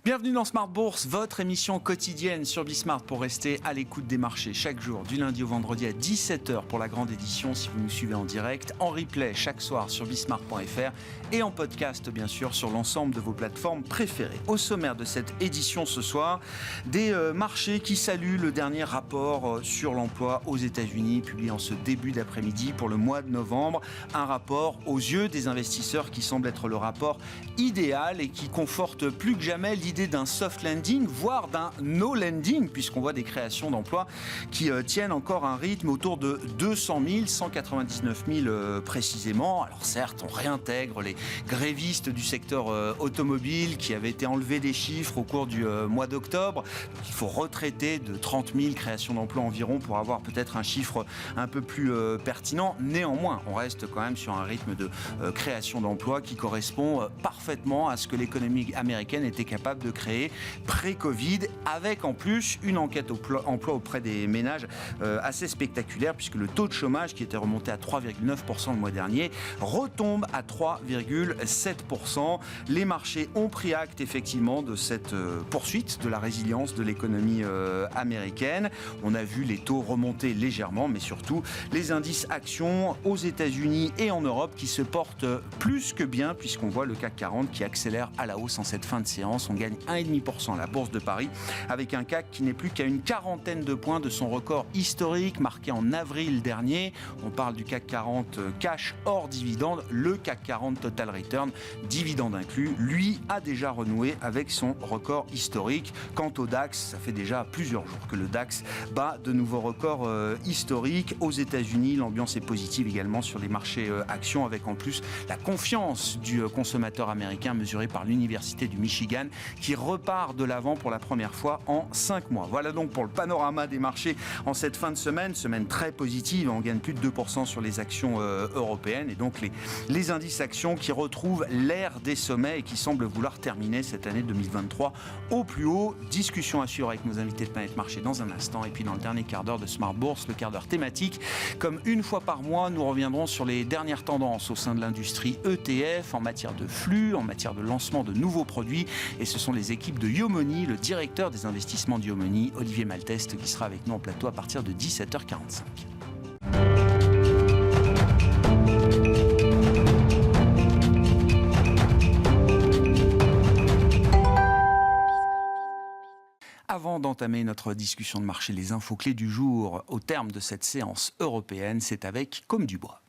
Bienvenue dans Smart Bourse, votre émission quotidienne sur Bismart pour rester à l'écoute des marchés chaque jour, du lundi au vendredi à 17h pour la grande édition si vous nous suivez en direct, en replay chaque soir sur bismart.fr et en podcast bien sûr sur l'ensemble de vos plateformes préférées. Au sommaire de cette édition ce soir, des marchés qui saluent le dernier rapport sur l'emploi aux États-Unis publié en ce début d'après-midi pour le mois de novembre. Un rapport aux yeux des investisseurs qui semble être le rapport idéal et qui conforte plus que jamais l'idée d'un soft landing, voire d'un no landing, puisqu'on voit des créations d'emplois qui tiennent encore un rythme autour de 200 000, 199 000 précisément. Alors certes, on réintègre les grévistes du secteur automobile qui avaient été enlevés des chiffres au cours du mois d'octobre. Il faut retraiter de 30 000 créations d'emplois environ pour avoir peut-être un chiffre un peu plus pertinent. Néanmoins, on reste quand même sur un rythme de création d'emplois qui correspond parfaitement à ce que l'économie américaine était capable de créer pré-Covid, avec en plus une enquête emploi auprès des ménages assez spectaculaire, puisque le taux de chômage qui était remonté à 3,9% le mois dernier retombe à 3,7%. Les marchés ont pris acte effectivement de cette poursuite de la résilience de l'économie américaine. On a vu les taux remonter légèrement, mais surtout les indices actions aux États-Unis et en Europe qui se portent plus que bien, puisqu'on voit le CAC 40 qui accélère à la hausse en cette fin de séance. On gagne 1,5% à la Bourse de Paris, avec un CAC qui n'est plus qu'à une quarantaine de points de son record historique marqué en avril dernier. On parle du CAC 40 cash hors dividende. Le CAC 40 Total Return, dividende inclus, lui a déjà renoué avec son record historique. Quant au DAX, ça fait déjà plusieurs jours que le DAX bat de nouveaux records historiques. Aux États-Unis, l'ambiance est positive également sur les marchés actions, avec en plus la confiance du consommateur américain mesurée par l'Université du Michigan qui repart de l'avant pour la première fois en 5 mois. Voilà donc pour le panorama des marchés en cette fin de semaine très positive. On gagne plus de 2% sur les actions européennes et donc les indices actions qui retrouvent l'ère des sommets et qui semblent vouloir terminer cette année 2023 au plus haut. Discussion à suivre avec nos invités de Planète Marché dans un instant, et puis dans le dernier quart d'heure de Smart Bourse, le quart d'heure thématique. Comme une fois par mois, nous reviendrons sur les dernières tendances au sein de l'industrie ETF en matière de flux, en matière de lancement de nouveaux produits, et ce sont les équipes de Yomoni, le directeur des investissements de Yomoni, Olivier Malteste, qui sera avec nous en plateau à partir de 17h45. Avant d'entamer notre discussion de marché, les infos clés du jour au terme de cette séance européenne, c'est avec Comme du Bois.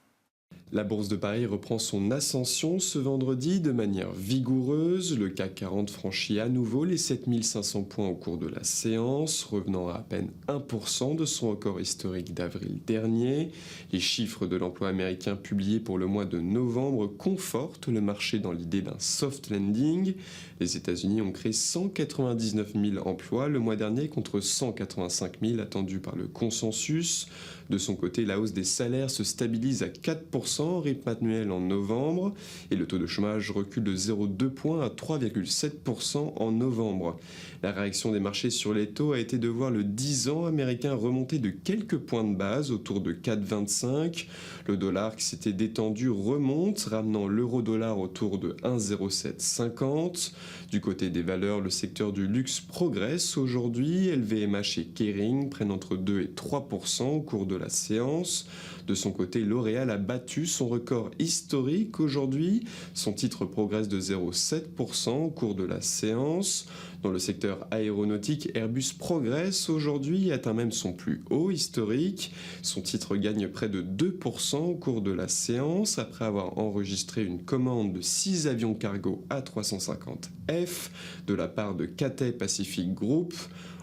La Bourse de Paris reprend son ascension ce vendredi de manière vigoureuse. Le CAC 40 franchit à nouveau les 7500 points au cours de la séance, revenant à peine 1% de son record historique d'avril dernier. Les chiffres de l'emploi américain publiés pour le mois de novembre confortent le marché dans l'idée d'un soft landing. Les États-Unis ont créé 199 000 emplois le mois dernier contre 185 000 attendus par le consensus. De son côté, la hausse des salaires se stabilise à 4% rythme annuel en novembre et le taux de chômage recule de 0,2 points à 3,7% en novembre. La réaction des marchés sur les taux a été de voir le 10 ans américain remonter de quelques points de base autour de 4,25. Le dollar qui s'était détendu remonte, ramenant l'euro-dollar autour de 1,0750. Du côté des valeurs, le secteur du luxe progresse aujourd'hui. LVMH et Kering prennent entre 2 et 3% au cours de la séance. De son côté, L'Oréal a battu son record historique aujourd'hui. Son titre progresse de 0,7% au cours de la séance. Dans le secteur aéronautique, Airbus progresse aujourd'hui et atteint même son plus haut historique. Son titre gagne près de 2% au cours de la séance après avoir enregistré une commande de 6 avions cargo A350F de la part de Cathay Pacific Group.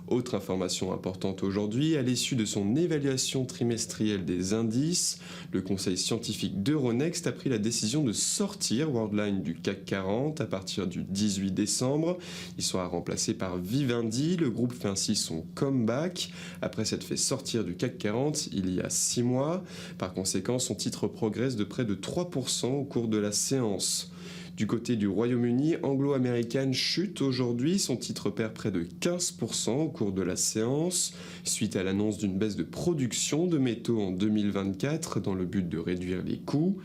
Autre information importante aujourd'hui, à l'issue de son évaluation trimestrielle des indices, le conseil scientifique d'Euronext a pris la décision de sortir Worldline du CAC 40 à partir du 18 décembre. Il sera remplacé par Vivendi. Le groupe fait ainsi son comeback après s'être fait sortir du CAC 40 il y a 6 mois. Par conséquent, son titre progresse de près de 3% au cours de la séance. Du côté du Royaume-Uni, Anglo American chute aujourd'hui. Son titre perd près de 15% au cours de la séance, suite à l'annonce d'une baisse de production de métaux en 2024 dans le but de réduire les coûts.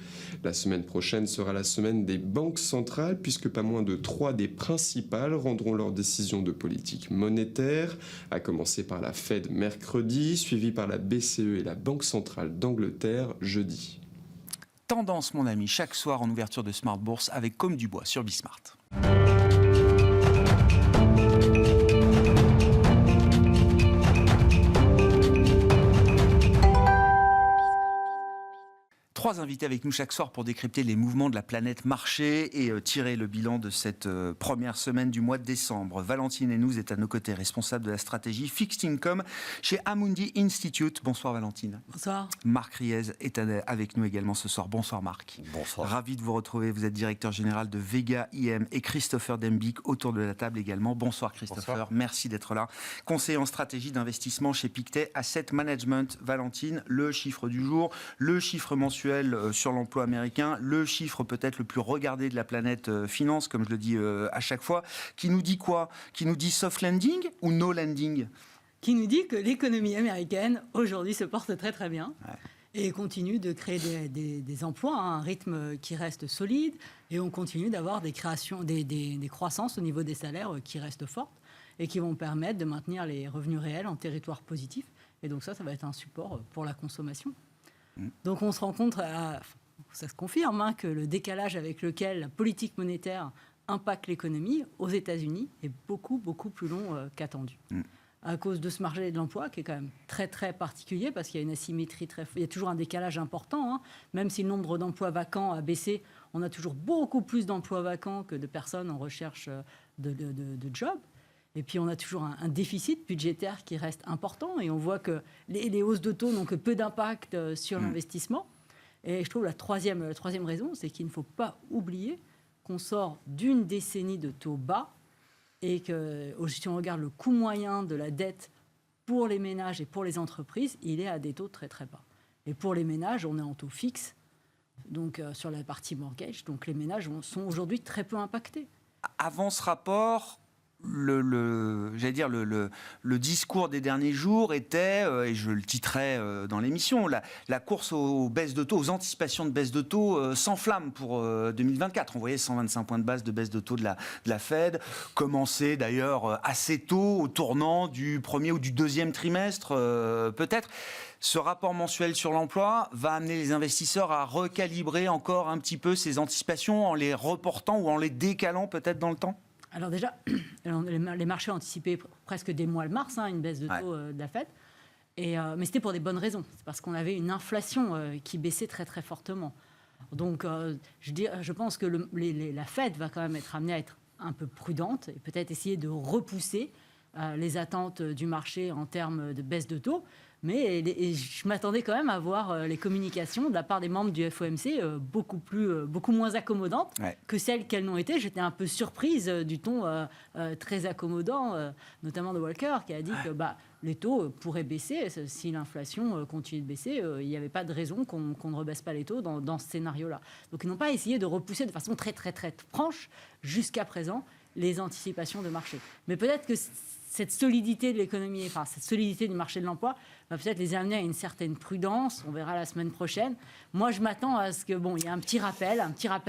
La semaine prochaine sera la semaine des banques centrales, puisque pas moins de 3 des principales rendront leurs décisions de politique monétaire, à commencer par la Fed mercredi, suivi par la BCE et la Banque centrale d'Angleterre jeudi. Tendance, mon ami, chaque soir en ouverture de Smart Bourse avec Comme du Bois sur Bismart. Trois invités avec nous chaque soir pour décrypter les mouvements de la planète marché et tirer le bilan de cette première semaine du mois de décembre. Valentine Hénouz est à nos côtés, responsable de la stratégie Fixed Income chez Amundi Institute. Bonsoir Valentine. Bonsoir. Marc Riez est avec nous également ce soir. Bonsoir Marc. Bonsoir. Ravi de vous retrouver. Vous êtes directeur général de Vega IM et Christopher Dembick autour de la table également. Bonsoir Christopher. Bonsoir. Merci d'être là. Conseiller en stratégie d'investissement chez Pictet Asset Management. Valentine, le chiffre du jour, le chiffre mensuel sur l'emploi américain, le chiffre peut-être le plus regardé de la planète finance, comme je le dis à chaque fois, qui nous dit quoi? Qui nous dit soft landing ou no landing? Qui nous dit que l'économie américaine, aujourd'hui, se porte très très bien. Ouais. Et continue de créer des emplois à un rythme qui reste solide. Et on continue d'avoir des créations, des croissances au niveau des salaires qui restent fortes et qui vont permettre de maintenir les revenus réels en territoire positif. Et donc ça va être un support pour la consommation. Donc on se rend compte, ça se confirme, que le décalage avec lequel la politique monétaire impacte l'économie aux États-Unis est beaucoup, beaucoup plus long qu'attendu. À cause de ce marché de l'emploi qui est quand même très, très particulier, parce qu'il y a une asymétrie il y a toujours un décalage important. Même si le nombre d'emplois vacants a baissé, on a toujours beaucoup plus d'emplois vacants que de personnes en recherche de job. Et puis, on a toujours un déficit budgétaire qui reste important. Et on voit que les hausses de taux n'ont que peu d'impact sur l'investissement. Et je trouve la troisième raison, c'est qu'il ne faut pas oublier qu'on sort d'une décennie de taux bas et que, si on regarde le coût moyen de la dette pour les ménages et pour les entreprises, il est à des taux très, très bas. Et pour les ménages, on est en taux fixe, donc sur la partie mortgage. Donc, les ménages sont aujourd'hui très peu impactés. Avant ce rapport... Le discours des derniers jours était, et je le titrais dans l'émission, la course aux baisses de taux, aux anticipations de baisse de taux s'enflamme pour 2024. On voyait 125 points de base de baisse de taux de la Fed, commencer d'ailleurs assez tôt, au tournant du premier ou du deuxième trimestre peut-être. Ce rapport mensuel sur l'emploi va amener les investisseurs à recalibrer encore un petit peu ces anticipations en les reportant ou en les décalant peut-être dans le temps? Alors déjà, les marchés ont anticipé presque dès le mois de mars une baisse de taux de la Fed, mais c'était pour des bonnes raisons. C'est parce qu'on avait une inflation qui baissait très très fortement. Donc je pense que la Fed va quand même être amenée à être un peu prudente et peut-être essayer de repousser les attentes du marché en termes de baisse de taux. Mais je m'attendais quand même à voir les communications de la part des membres du FOMC beaucoup moins accommodantes que celles qu'elles n'ont été. J'étais un peu surprise du ton très accommodant, notamment de Walker, qui a dit que les taux pourraient baisser. Si l'inflation continue de baisser, il n'y avait pas de raison qu'on ne rebaisse pas les taux dans ce scénario-là. Donc ils n'ont pas essayé de repousser de façon très, très, très franche, jusqu'à présent, les anticipations de marché. Mais peut-être que cette solidité de l'économie, cette solidité du marché de l'emploi va peut-être les amener à une certaine prudence. On verra la semaine prochaine. Moi, je m'attends à ce qu'il y ait un petit rappel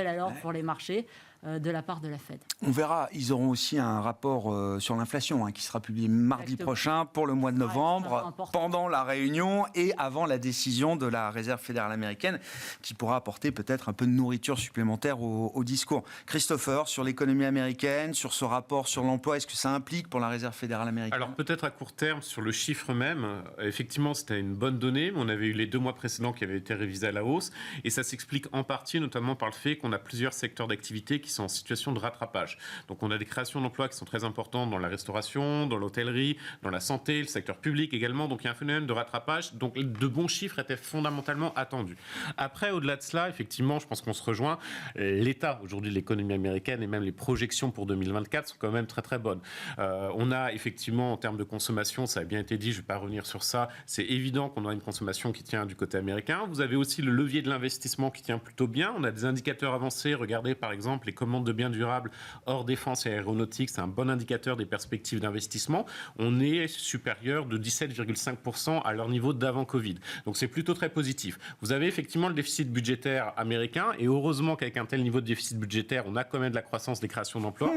à l'ordre pour les marchés de la part de la Fed. On verra. Ils auront aussi un rapport sur l'inflation qui sera publié mardi prochain pour le mois de novembre, pendant la réunion et avant la décision de la Réserve fédérale américaine, qui pourra apporter peut-être un peu de nourriture supplémentaire au discours. Christopher, sur l'économie américaine, sur ce rapport sur l'emploi, est-ce que ça implique pour la Réserve fédérale américaine? Alors peut-être à court terme, sur le chiffre même, effectivement c'était une bonne donnée, mais on avait eu les 2 mois précédents qui avaient été révisés à la hausse, et ça s'explique en partie notamment par le fait qu'on a plusieurs secteurs d'activité qui sont en situation de rattrapage. Donc on a des créations d'emplois qui sont très importantes dans la restauration, dans l'hôtellerie, dans la santé, le secteur public également. Donc il y a un phénomène de rattrapage. Donc de bons chiffres étaient fondamentalement attendus. Après, au-delà de cela, effectivement, je pense qu'on se rejoint. L'état aujourd'hui de l'économie américaine et même les projections pour 2024 sont quand même très très bonnes. On a effectivement en termes de consommation, ça a bien été dit, je ne vais pas revenir sur ça, c'est évident qu'on a une consommation qui tient du côté américain. Vous avez aussi le levier de l'investissement qui tient plutôt bien. On a des indicateurs avancés. Regardez par exemple les commandes de biens durables hors défense et aéronautique, c'est un bon indicateur des perspectives d'investissement. On est supérieur de 17,5% à leur niveau d'avant Covid. Donc c'est plutôt très positif. Vous avez effectivement le déficit budgétaire américain, et heureusement qu'avec un tel niveau de déficit budgétaire, on a quand même de la croissance, des créations d'emplois.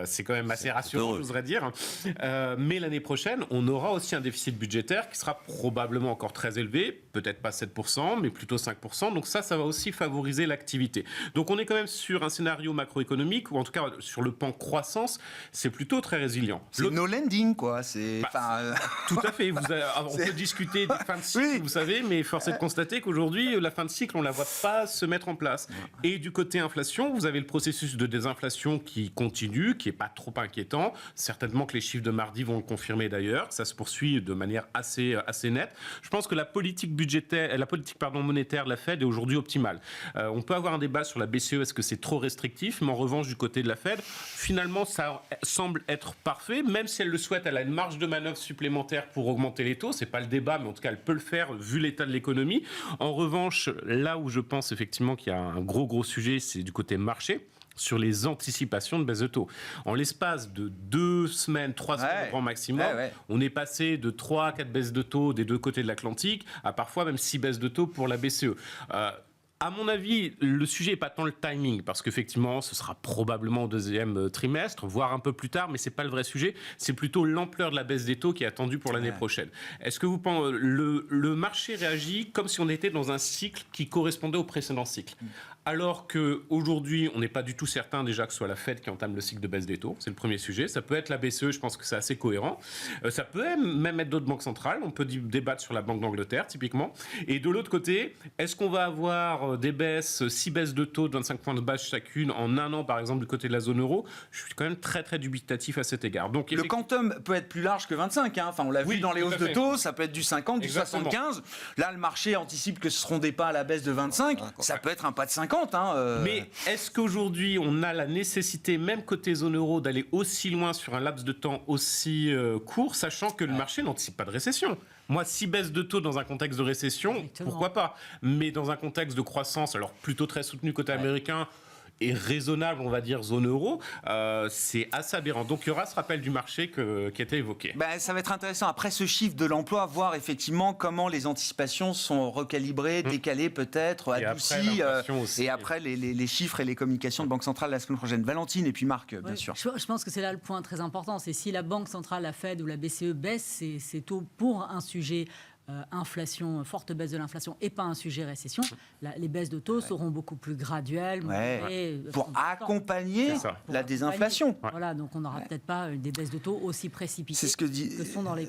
C'est quand même assez rassurant, je voudrais dire. Mais l'année prochaine, on aura aussi un déficit budgétaire qui sera probablement encore très élevé, peut-être pas 7%, mais plutôt 5%. Donc ça va aussi favoriser l'activité. Donc on est quand même sur un scénario macroéconomique, ou en tout cas sur le pan croissance, c'est plutôt très résilient. C'est no lending, quoi. Tout à fait. On peut discuter des fins de cycle, vous savez, mais force est de constater qu'aujourd'hui, la fin de cycle, on ne la voit pas se mettre en place. Et du côté inflation, vous avez le processus de désinflation qui continue, qui n'est pas trop inquiétant. Certainement que les chiffres de mardi vont le confirmer d'ailleurs. Ça se poursuit de manière assez nette. Je pense que la politique monétaire de la Fed est aujourd'hui optimale. On peut avoir un débat sur la BCE, est-ce que c'est trop restrictif, mais en revanche, du côté de la Fed, finalement, ça semble être parfait, même si elle le souhaite, elle a une marge de manœuvre supplémentaire pour augmenter les taux. C'est pas le débat, mais en tout cas, elle peut le faire vu l'état de l'économie. En revanche, là où je pense effectivement qu'il y a un gros sujet, c'est du côté marché, sur les anticipations de baisse de taux. En l'espace de 2 semaines, 3 semaines au grand maximum, on est passé de 3 à 4 baisses de taux des deux côtés de l'Atlantique à parfois même 6 baisses de taux pour la BCE. À mon avis, le sujet n'est pas tant le timing, parce qu'effectivement, ce sera probablement au deuxième trimestre, voire un peu plus tard, mais ce n'est pas le vrai sujet. C'est plutôt l'ampleur de la baisse des taux qui est attendue pour l'année prochaine. Est-ce que vous pensez le marché réagit comme si on était dans un cycle qui correspondait au précédent cycle ? Alors qu'aujourd'hui, on n'est pas du tout certain déjà que ce soit la Fed qui entame le cycle de baisse des taux. C'est le premier sujet. Ça peut être la BCE, je pense que c'est assez cohérent. Ça peut même être d'autres banques centrales. On peut débattre sur la Banque d'Angleterre, typiquement. Et de l'autre côté, est-ce qu'on va avoir des baisses, 6 baisses de taux de 25 points de base chacune en un an, par exemple, du côté de la zone euro ? Je suis quand même très dubitatif à cet égard. Donc, le quantum peut être plus large que 25. Enfin, on l'a vu dans les hausses de taux, ça peut être du 50, du 75. Là, le marché anticipe que ce seront des pas à la baisse de 25. Ça peut être un pas de 50. Mais est-ce qu'aujourd'hui, on a la nécessité, même côté zone euro, d'aller aussi loin sur un laps de temps aussi court, sachant que le marché n'anticipe pas de récession ? Moi, 6 baisses de taux dans un contexte de récession, pourquoi pas ? Mais dans un contexte de croissance, alors plutôt très soutenu côté américain, et raisonnable, on va dire, zone euro, c'est assez aberrant. Donc, il y aura ce rappel du marché qui a été évoqué. Ça va être intéressant, après ce chiffre de l'emploi, voir effectivement comment les anticipations sont recalibrées, décalées peut-être, adoucies, et après les chiffres et les communications de Banque Centrale la semaine prochaine. Valentine et puis Marc, bien sûr. Je pense que c'est là le point très important, c'est si la Banque Centrale, la Fed ou la BCE baisse ses taux pour un sujet inflation, forte baisse de l'inflation et pas un sujet récession, les baisses de taux seront beaucoup plus graduelles. Pour accompagner la désinflation. Voilà, donc on n'aura peut-être pas des baisses de taux aussi précipitées que sont dans les...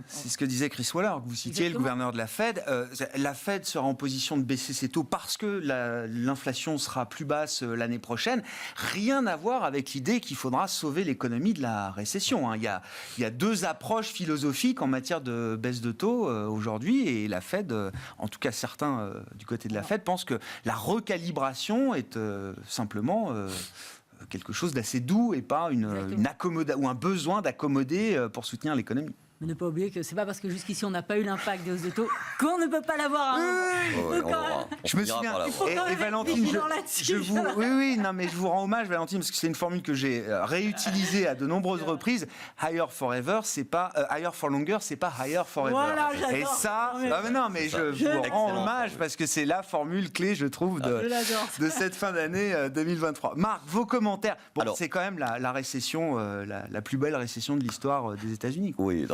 C'est ce que disait Chris Waller, que vous citiez, le gouverneur de la Fed. La Fed sera en position de baisser ses taux parce que l'inflation sera plus basse l'année prochaine. Rien à voir avec l'idée qu'il faudra sauver l'économie de la récession. Il y a deux approches philosophiques en matière de baisse de taux aujourd'hui, et la Fed, en tout cas certains du côté de la Fed, pensent que la recalibration est simplement quelque chose d'assez doux et pas ou un besoin d'accommoder pour soutenir l'économie. Mais ne pas oublier que c'est pas parce que jusqu'ici on n'a pas eu l'impact des hausses de taux qu'on ne peut pas l'avoir. Je me souviens. Et Valentine, je vous rends hommage, Valentine, parce que c'est une formule que j'ai réutilisée à de nombreuses reprises. Higher forever, c'est pas higher for longer, c'est pas higher forever. Voilà, et ça, je vous rends hommage parce que c'est la formule clé, je trouve, de cette fin d'année 2023. Marc, vos commentaires. Alors, c'est quand même la récession, la plus belle récession de l'histoire des États-Unis. Oui.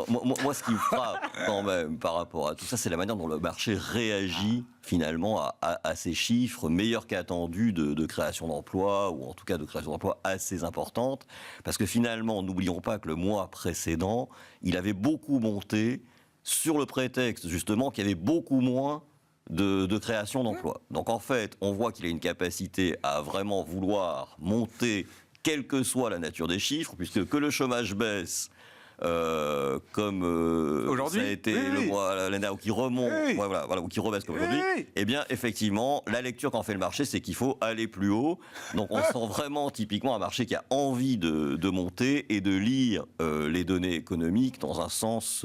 Moi, ce qui me frappe quand même par rapport à tout ça, c'est la manière dont le marché réagit finalement à ces chiffres meilleurs qu'attendus de création d'emplois, ou en tout cas de création d'emplois assez importante. Parce que finalement, n'oublions pas que le mois précédent, il avait beaucoup monté sur le prétexte justement qu'il y avait beaucoup moins de création d'emplois. Donc en fait, on voit qu'il a une capacité à vraiment vouloir monter, quelle que soit la nature des chiffres, puisque que le chômage baisse, comme aujourd'hui, ça a été le mois l'année dernière, ou qui remonte, ou qui rebaisse comme aujourd'hui, eh bien effectivement, la lecture qu'en fait le marché, c'est qu'il faut aller plus haut. Donc on sent vraiment typiquement un marché qui a envie de monter et de lire les données économiques dans un sens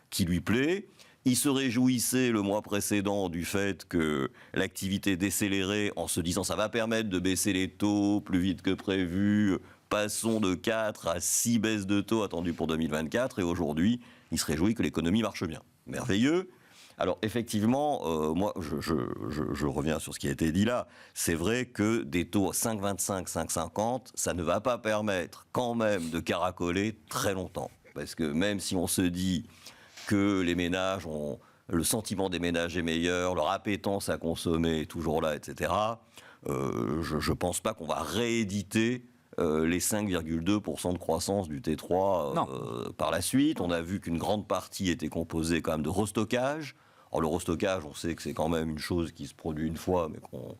qui lui plaît. il se réjouissait le mois précédent du fait que l'activité décélérait en se disant ça va permettre de baisser les taux plus vite que prévu, passons de 4 à 6 baisses de taux attendues pour 2024, et aujourd'hui, il se réjouit que l'économie marche bien. Merveilleux. Alors effectivement, moi je reviens sur ce qui a été dit là, c'est vrai que des taux à 5,25, 5,50, ça ne va pas permettre quand même de caracoler très longtemps. Parce que même si on se dit que les ménages ont, le sentiment des ménages est meilleur, leur appétence à consommer est toujours là, etc., je ne pense pas qu'on va rééditer les 5,2% de croissance du T3 par la suite. On a vu qu'une grande partie était composée quand même de restockage. Alors le restockage, on sait que c'est quand même une chose qui se produit une fois, mais qu'on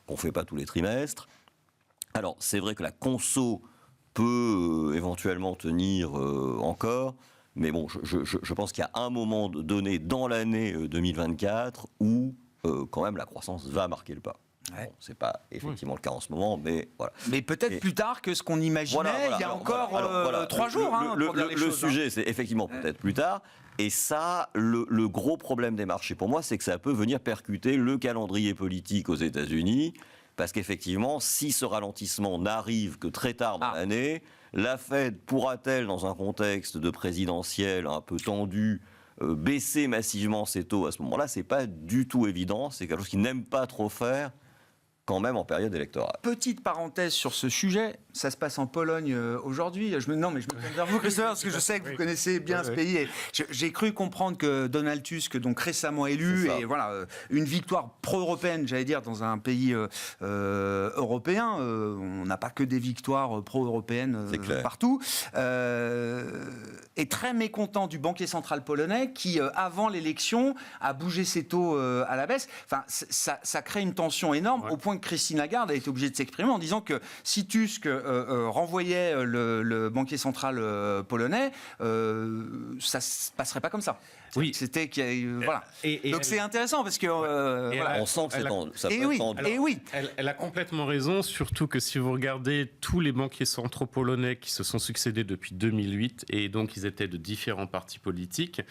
ne fait pas tous les trimestres. Alors c'est vrai que la conso peut éventuellement tenir encore, mais bon, je pense qu'il y a un moment donné dans l'année 2024 où quand même la croissance va marquer le pas. Ouais. Bon, c'est pas effectivement le cas en ce moment, mais voilà. Mais peut-être plus tard que ce qu'on imaginait il y a encore 3 jours. Le sujet, c'est effectivement peut-être plus tard. Et ça, le gros problème des marchés pour moi, c'est que ça peut venir percuter le calendrier politique aux États-Unis. Parce qu'effectivement, si ce ralentissement n'arrive que très tard dans l'année, la Fed pourra-t-elle, dans un contexte de présidentiel un peu tendu, baisser massivement ses taux à ce moment-là? C'est pas du tout évident. C'est quelque chose qu'ils n'aiment pas trop faire, quand même en période électorale. Petite parenthèse sur ce sujet, ça se passe en Pologne aujourd'hui. Je me tourne vers vous, Christopher, parce que je sais que vous connaissez bien ce pays. Et j'ai cru comprendre que Donald Tusk, donc récemment élu, et voilà, une victoire pro-européenne, j'allais dire, dans un pays européen. On n'a pas que des victoires pro-européennes partout. Est très mécontent du banquier central polonais qui, avant l'élection, a bougé ses taux à la baisse. Enfin, ça crée une tension énorme, au point que Christine Lagarde a été obligée de s'exprimer en disant que si Tusk renvoyait le banquier central polonais, ça se passerait pas comme ça. Oui. C'était voilà. Donc c'est intéressant parce que on sent que ça peut être tendu. Elle a complètement raison, surtout que si vous regardez tous les banquiers centraux polonais qui se sont succédés depuis 2008, et donc ils étaient de différents partis politiques,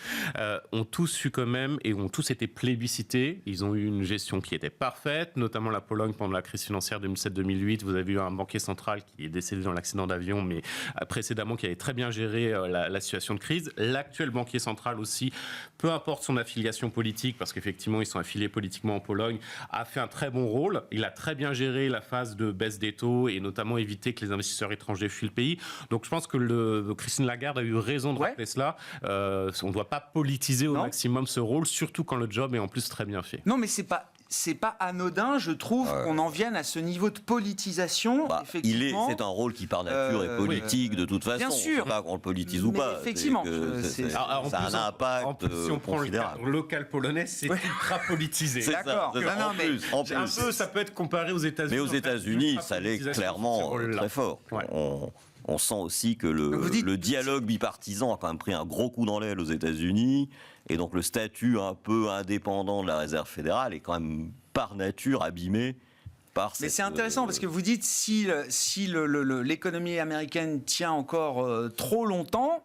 ont tous eu quand même, et ont tous été plébiscités. Ils ont eu une gestion qui était parfaite, notamment la Pologne pendant la crise financière 2007-2008. Vous avez eu un banquier central qui est décédé dans l'accident d'avion, mais précédemment qui avait très bien géré la situation de crise. L'actuel banquier central aussi, peu importe son affiliation politique, parce qu'effectivement ils sont affiliés politiquement en Pologne, a fait un très bon rôle. Il a très bien géré la phase de baisse des taux et notamment évité que les investisseurs étrangers fuient le pays. Donc je pense que Christine Lagarde a eu raison de rappeler cela. On ne doit pas politiser au maximum ce rôle, surtout quand le job est en plus très bien fait. Non, mais c'est pas anodin, je trouve, qu'on en vienne à ce niveau de politisation. Effectivement, c'est un rôle qui, par nature, est politique de toute façon. Bien sûr. On ne sait pas qu'on le politise ou pas. Effectivement. Ça a un impact en plus, si on prend le cadre local polonais, c'est ultra politisé. D'accord. En plus. Un peu, ça peut être comparé aux États-Unis. Mais aux États-Unis, ça l'est clairement très fort. Ouais. On sent aussi que le dialogue bipartisan a quand même pris un gros coup dans l'aile aux États-Unis. Et donc le statut un peu indépendant de la Réserve fédérale est quand même par nature abîmé par cette... Mais c'est intéressant parce que vous dites si l'économie américaine tient encore trop longtemps...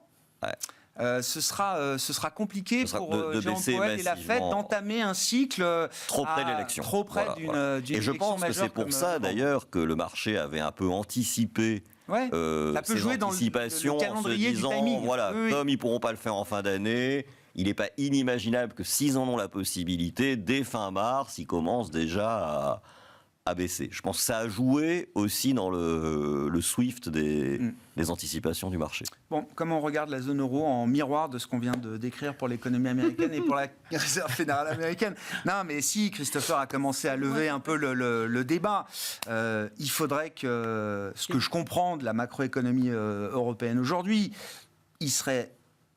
ce sera compliqué pour Jérôme Powell et la Fed d'entamer un cycle trop près de l'élection. Trop près d'une élection majeure. Et je pense que c'est pour ça d'ailleurs que le marché avait un peu anticipé ces anticipations dans le calendrier en se disant, du timing. Comme ils ne pourront pas le faire en fin d'année, il n'est pas inimaginable que s'ils en ont la possibilité, dès fin mars, ils commencent déjà à baisser. Je pense que ça a joué aussi dans le SWIFT des anticipations du marché. Bon, comment on regarde la zone euro en miroir de ce qu'on vient de décrire pour l'économie américaine et pour la Réserve fédérale américaine? Non, mais si Christopher a commencé à lever un peu le débat, il faudrait que, ce que je comprends de la macroéconomie européenne aujourd'hui, il serait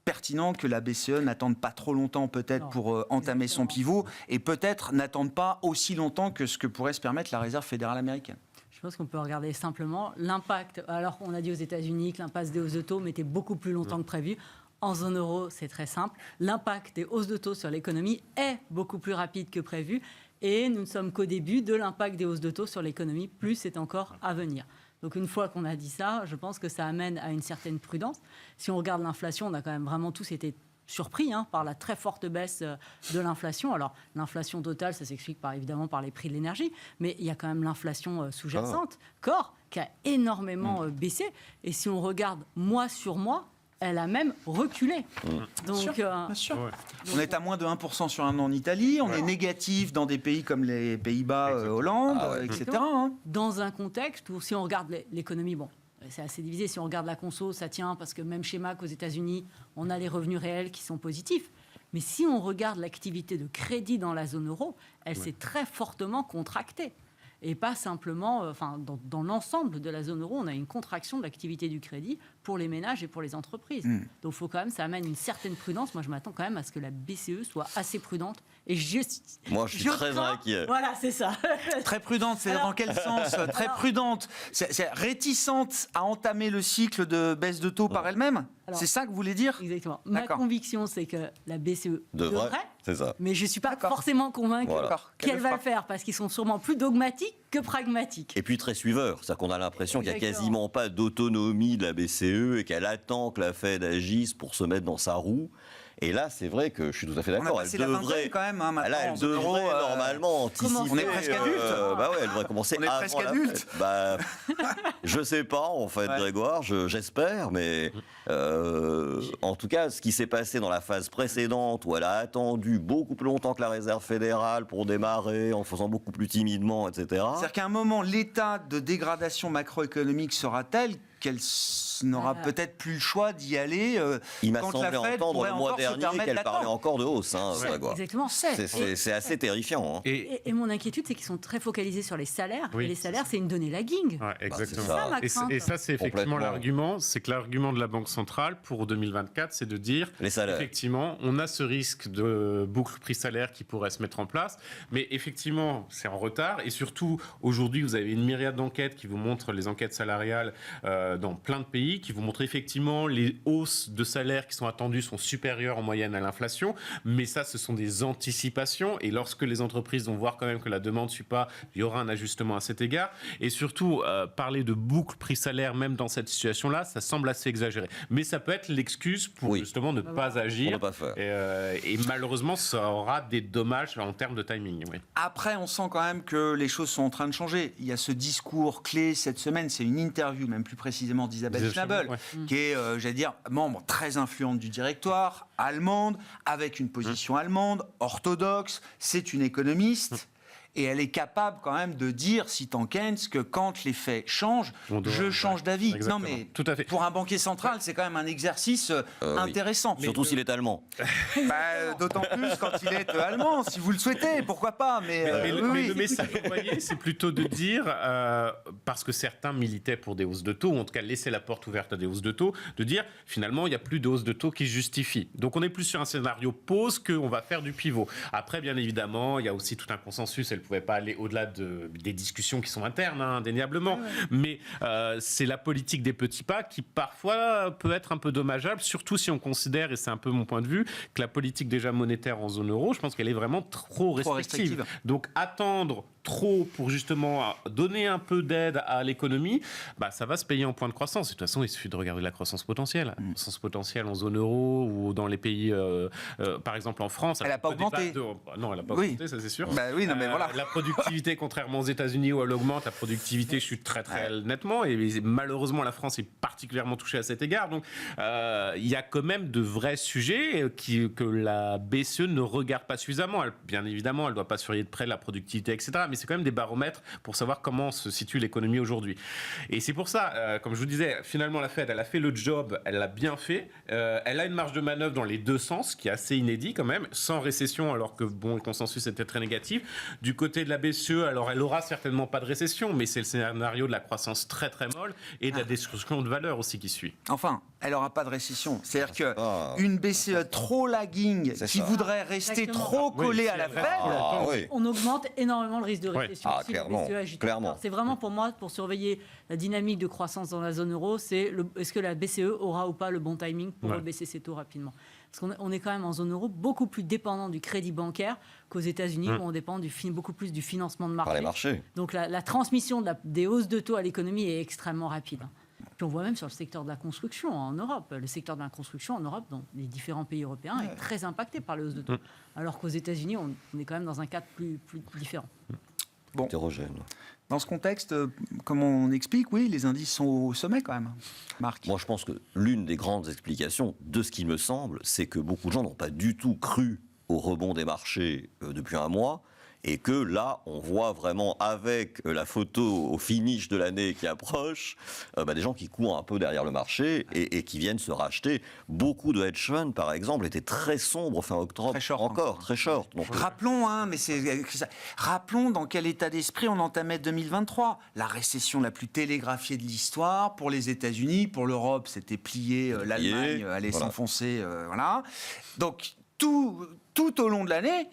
pertinent que la BCE n'attende pas trop longtemps peut-être pour entamer son pivot et peut-être n'attende pas aussi longtemps que ce que pourrait se permettre la Réserve fédérale américaine. Je pense qu'on peut regarder simplement l'impact. Alors qu'on a dit aux États-Unis que l'impasse des hausses de taux mettait beaucoup plus longtemps que prévu. En zone euro, c'est très simple. L'impact des hausses de taux sur l'économie est beaucoup plus rapide que prévu. Et nous ne sommes qu'au début de l'impact des hausses de taux sur l'économie. Plus c'est encore à venir. Donc une fois qu'on a dit ça, je pense que ça amène à une certaine prudence. Si on regarde l'inflation, on a quand même vraiment tous été surpris par la très forte baisse de l'inflation. Alors, l'inflation totale, ça s'explique évidemment par les prix de l'énergie, mais il y a quand même l'inflation sous-jacente, core, qui a énormément baissé. Et si on regarde mois sur mois, elle a même reculé. Donc, bien sûr. Ouais. On est à moins de 1% sur un an en Italie, on est négatif dans des pays comme les Pays-Bas, Hollande, etc. hein. dans un contexte où, si on regarde l'économie, bon, c'est assez divisé. Si on regarde la conso, ça tient, parce que même schéma qu'aux États-Unis, on a les revenus réels qui sont positifs. Mais si on regarde l'activité de crédit dans la zone euro, elle s'est très fortement contractée. Et pas simplement, dans l'ensemble de la zone euro, on a une contraction de l'activité du crédit pour les ménages et pour les entreprises. Donc, faut quand même, ça amène une certaine prudence. Moi, je m'attends quand même à ce que la BCE soit assez prudente. Et moi, je suis très inquiet. Voilà, c'est ça. Très prudente, c'est dans quel sens? Très prudente. C'est réticente à entamer le cycle de baisse de taux par elle-même? C'est ça que vous voulez dire? Exactement. Ma conviction, c'est que la BCE devrait, c'est ça. mais je ne suis pas forcément convaincu qu'elle va le faire, parce qu'ils sont sûrement plus dogmatiques que pragmatiques. Et puis très suiveurs, c'est-à-dire qu'on a l'impression qu'il n'y a quasiment pas d'autonomie de la BCE et qu'elle attend que la Fed agisse pour se mettre dans sa roue. Et là, c'est vrai que je suis tout à fait d'accord. Elle devrait quand même. Là, elle devrait normalement anticiper. On est presque adulte. Elle devrait commencer. On est presque adulte. Je sais pas en fait, Grégoire. J'espère, mais en tout cas, ce qui s'est passé dans la phase précédente, où elle a attendu beaucoup plus longtemps que la Réserve fédérale pour démarrer, en faisant beaucoup plus timidement, etc. C'est-à-dire qu'à un moment, l'état de dégradation macroéconomique sera tel qu'elle n'aura peut-être plus le choix d'y aller. Il m'a semblé entendre le mois dernier qu'elle parlait encore de hausse. Exactement. C'est assez terrifiant. Hein. Et mon inquiétude, c'est qu'ils sont très focalisés sur les salaires. Et les salaires, c'est une donnée lagging. Ouais, exactement. Et ça, c'est effectivement l'argument. C'est que l'argument de la Banque centrale pour 2024, c'est de dire, effectivement, on a ce risque de boucle prix-salaire qui pourrait se mettre en place. Mais effectivement, c'est en retard. Et surtout, aujourd'hui, vous avez une myriade d'enquêtes qui vous montrent les enquêtes salariales dans plein de pays, qui vous montrent effectivement les hausses de salaires qui sont attendues sont supérieures en moyenne à l'inflation, mais ça, ce sont des anticipations, et lorsque les entreprises vont voir quand même que la demande ne suit pas, il y aura un ajustement à cet égard, et surtout, parler de boucle prix-salaire, même dans cette situation-là, ça semble assez exagéré, mais ça peut être l'excuse pour justement ne pas agir, pour ne pas faire. Et malheureusement, ça aura des dommages en termes de timing. Oui. Après, on sent quand même que les choses sont en train de changer. Il y a ce discours clé cette semaine, c'est une interview, même plus précisément d'Isabelle Schnabel, qui est, j'allais dire, membre très influente du directoire, allemande, avec une position allemande, orthodoxe, c'est une économiste. Et elle est capable quand même de dire, citant Keynes, que quand les faits changent, je change d'avis. Non, mais tout à fait. Pour un banquier central, c'est quand même un exercice intéressant. Surtout s'il est allemand. D'autant plus quand il est allemand, si vous le souhaitez, pourquoi pas. Mais le message envoyé, c'est plutôt de dire, parce que certains militaient pour des hausses de taux, ou en tout cas laissaient la porte ouverte à des hausses de taux, de dire finalement il n'y a plus de hausses de taux qui justifient. Donc on est plus sur un scénario pause qu'on va faire du pivot. Après, bien évidemment, il y a aussi tout un consensus. Elle ne pouvait pas aller au-delà des discussions qui sont internes, indéniablement. Mais c'est la politique des petits pas qui parfois peut être un peu dommageable, surtout si on considère, et c'est un peu mon point de vue, que la politique déjà monétaire en zone euro, je pense qu'elle est vraiment trop restrictive. Donc attendre trop pour justement donner un peu d'aide à l'économie, ça va se payer en point de croissance. De toute façon, il suffit de regarder la croissance potentielle. La croissance potentielle en zone euro ou dans les pays, par exemple en France. Elle n'a pas augmenté. Non, elle n'a pas augmenté, ça c'est sûr. Oui, non, mais voilà. La productivité, contrairement aux États-Unis où elle augmente, la productivité chute très nettement. Et malheureusement, la France est particulièrement touchée à cet égard. Donc, il y a quand même de vrais sujets que la BCE ne regarde pas suffisamment. Bien évidemment, elle ne doit pas surveiller de près la productivité, etc. Mais c'est quand même des baromètres pour savoir comment se situe l'économie aujourd'hui. Et c'est pour ça, comme je vous disais, finalement, la Fed, elle a fait le job, elle l'a bien fait. Elle a une marge de manœuvre dans les deux sens, qui est assez inédit quand même, sans récession, alors que le consensus était très négatif. Du côté de la BCE, alors elle aura certainement pas de récession, mais c'est le scénario de la croissance très très molle et de la destruction de valeur aussi qui suit. Enfin, elle n'aura pas de récession. C'est-à-dire qu'une BCE trop lagging, qui voudrait rester trop collée à la Fed, on augmente énormément le risque de récession. Clairement. C'est vraiment pour moi, pour surveiller la dynamique de croissance dans la zone euro, c'est est-ce que la BCE aura ou pas le bon timing pour rebaisser ses taux rapidement. Parce qu'on est quand même en zone euro beaucoup plus dépendant du crédit bancaire qu'aux États-Unis, où on dépend beaucoup plus du financement de marché. Par les marchés. Donc la transmission des hausses de taux à l'économie est extrêmement rapide. Puis on voit même sur le secteur de la construction en Europe. Le secteur de la construction en Europe, dans les différents pays européens, est très impacté par les hausses de taux. Alors qu'aux États-Unis, on est quand même dans un cadre plus différent. Bon. Hétérogène. Dans ce contexte, comme on explique, oui, les indices sont au sommet quand même. Marc. Moi, je pense que l'une des grandes explications de ce qui me semble, c'est que beaucoup de gens n'ont pas du tout cru au rebond des marchés depuis un mois. Et que là, on voit vraiment avec la photo au finish de l'année qui approche, des gens qui courent un peu derrière le marché et qui viennent se racheter. Beaucoup de hedge funds, par exemple, étaient très sombres fin octobre. Très short, encore, très short. Donc, rappelons, rappelons dans quel état d'esprit on entamait 2023. La récession la plus télégraphiée de l'histoire pour les États-Unis, pour l'Europe, c'était plié, l'Allemagne allait s'enfoncer, voilà. Donc tout au long de l'année.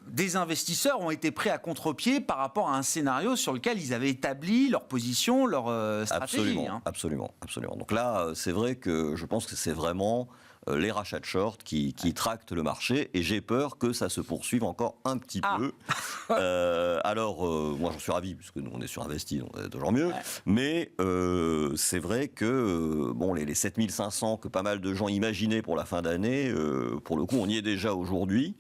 Des investisseurs ont été pris à contre-pied par rapport à un scénario sur lequel ils avaient établi leur position, leur stratégie. Absolument. Donc là, c'est vrai que je pense que c'est vraiment les rachats de short qui tractent le marché et j'ai peur que ça se poursuive encore un petit peu. Moi, j'en suis ravi puisque nous, on est surinvestis, donc c'est toujours mieux. Ouais. Mais c'est vrai que les 7500 que pas mal de gens imaginaient pour la fin d'année, pour le coup, on y est déjà aujourd'hui.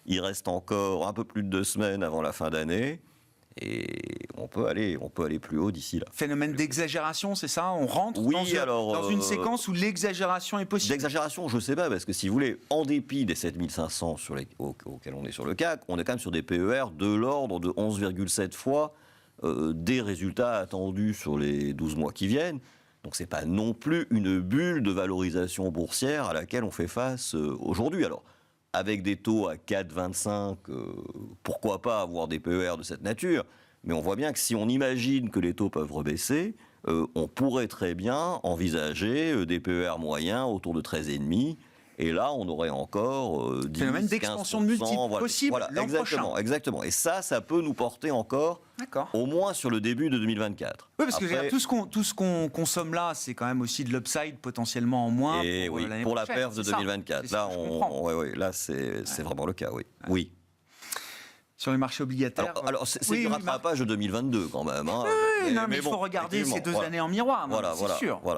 Il reste encore un peu plus de 2 semaines avant la fin d'année. Et on peut aller plus haut d'ici là. Phénomène d'exagération, c'est ça? On rentre dans une séquence où l'exagération est possible? L'exagération, je ne sais pas, parce que si vous voulez, en dépit des 7500 auxquels on est sur le CAC, on est quand même sur des PER de l'ordre de 11,7 fois des résultats attendus sur les 12 mois qui viennent. Donc ce n'est pas non plus une bulle de valorisation boursière à laquelle on fait face aujourd'hui. Alors, avec des taux à 4,25, pourquoi pas avoir des PER de cette nature? Mais on voit bien que si on imagine que les taux peuvent rebaisser, on pourrait très bien envisager des PER moyens autour de 13,5. Et là, on aurait encore 10, phénomène d'expansion de multiples possible l'an prochain. Exactement. Et ça peut nous porter encore au moins sur le début de 2024. Oui, parce que tout ce qu'on consomme là, c'est quand même aussi de l'upside potentiellement en moins pour la perf de 2024. Là, c'est vraiment le cas, oui. Ouais. Oui. Sur les marchés obligataires. Alors c'est du rattrapage de 2022 quand même. Mais il faut regarder ces 2 années en miroir.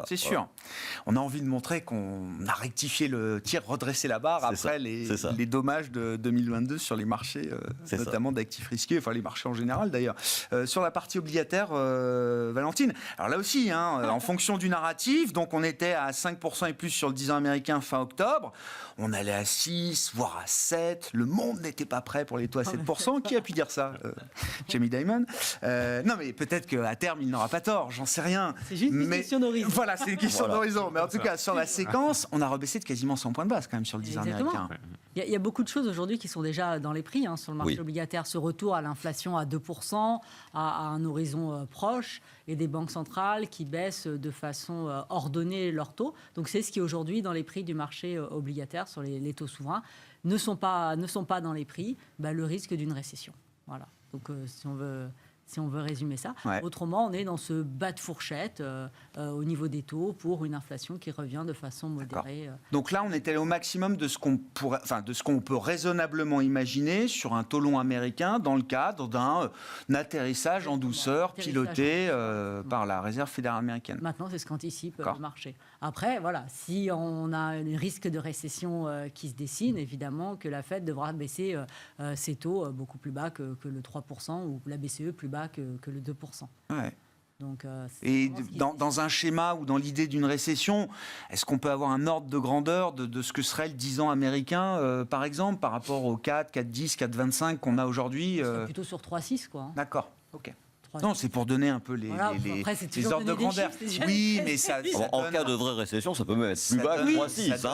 C'est sûr. On a envie de montrer qu'on a rectifié le tir, redressé la barre après les dommages de 2022 sur les marchés, notamment d'actifs risqués, enfin les marchés en général d'ailleurs. Sur la partie obligataire, Valentine, alors là aussi, en fonction du narratif, donc on était à 5% et plus sur le 10 ans américain fin octobre, on allait à 6, voire à 7, le monde n'était pas prêt pour les taux à 7%. Qui a pu dire ça? Jamie Dimon. Non, mais peut-être qu'à terme, il n'aura pas tort, j'en sais rien. C'est juste une question d'horizon. Voilà, c'est une question d'horizon. Mais en tout cas, sur la séquence, on a rebaissé de quasiment 100 points de base quand même sur le 10 ans américain. Il y a beaucoup de choses aujourd'hui qui sont déjà dans les prix sur le marché obligataire. Ce retour à l'inflation à 2%, à un horizon proche, et des banques centrales qui baissent de façon ordonnée leurs taux. Donc c'est ce qui aujourd'hui dans les prix du marché obligataire sur les taux souverains ne sont pas dans les prix, le risque d'une récession. Voilà. Donc si on veut résumer ça. Ouais. Autrement, on est dans ce bas de fourchette au niveau des taux pour une inflation qui revient de façon modérée. Donc là, on est allé au maximum de ce qu'on peut raisonnablement imaginer sur un taux long américain dans le cadre d'un atterrissage en douceur piloté par la Réserve fédérale américaine. Maintenant, c'est ce qu'anticipe le marché. Après, voilà, si on a un risque de récession qui se dessine, évidemment que la Fed devra baisser ses taux beaucoup plus bas que le 3% ou la BCE plus bas que le 2%. Ouais. Donc, et dans un schéma ou dans l'idée d'une récession, est-ce qu'on peut avoir un ordre de grandeur de ce que serait le 10 ans américain, par exemple, par rapport aux 4, 4,10, 4,25 qu'on a aujourd'hui plutôt sur 3,6, quoi. D'accord, ok. Non, c'est pour donner un peu les ordres de grandeur. Oui, mais ça en cas de vraie récession, ça peut même être plus bas que 3,6.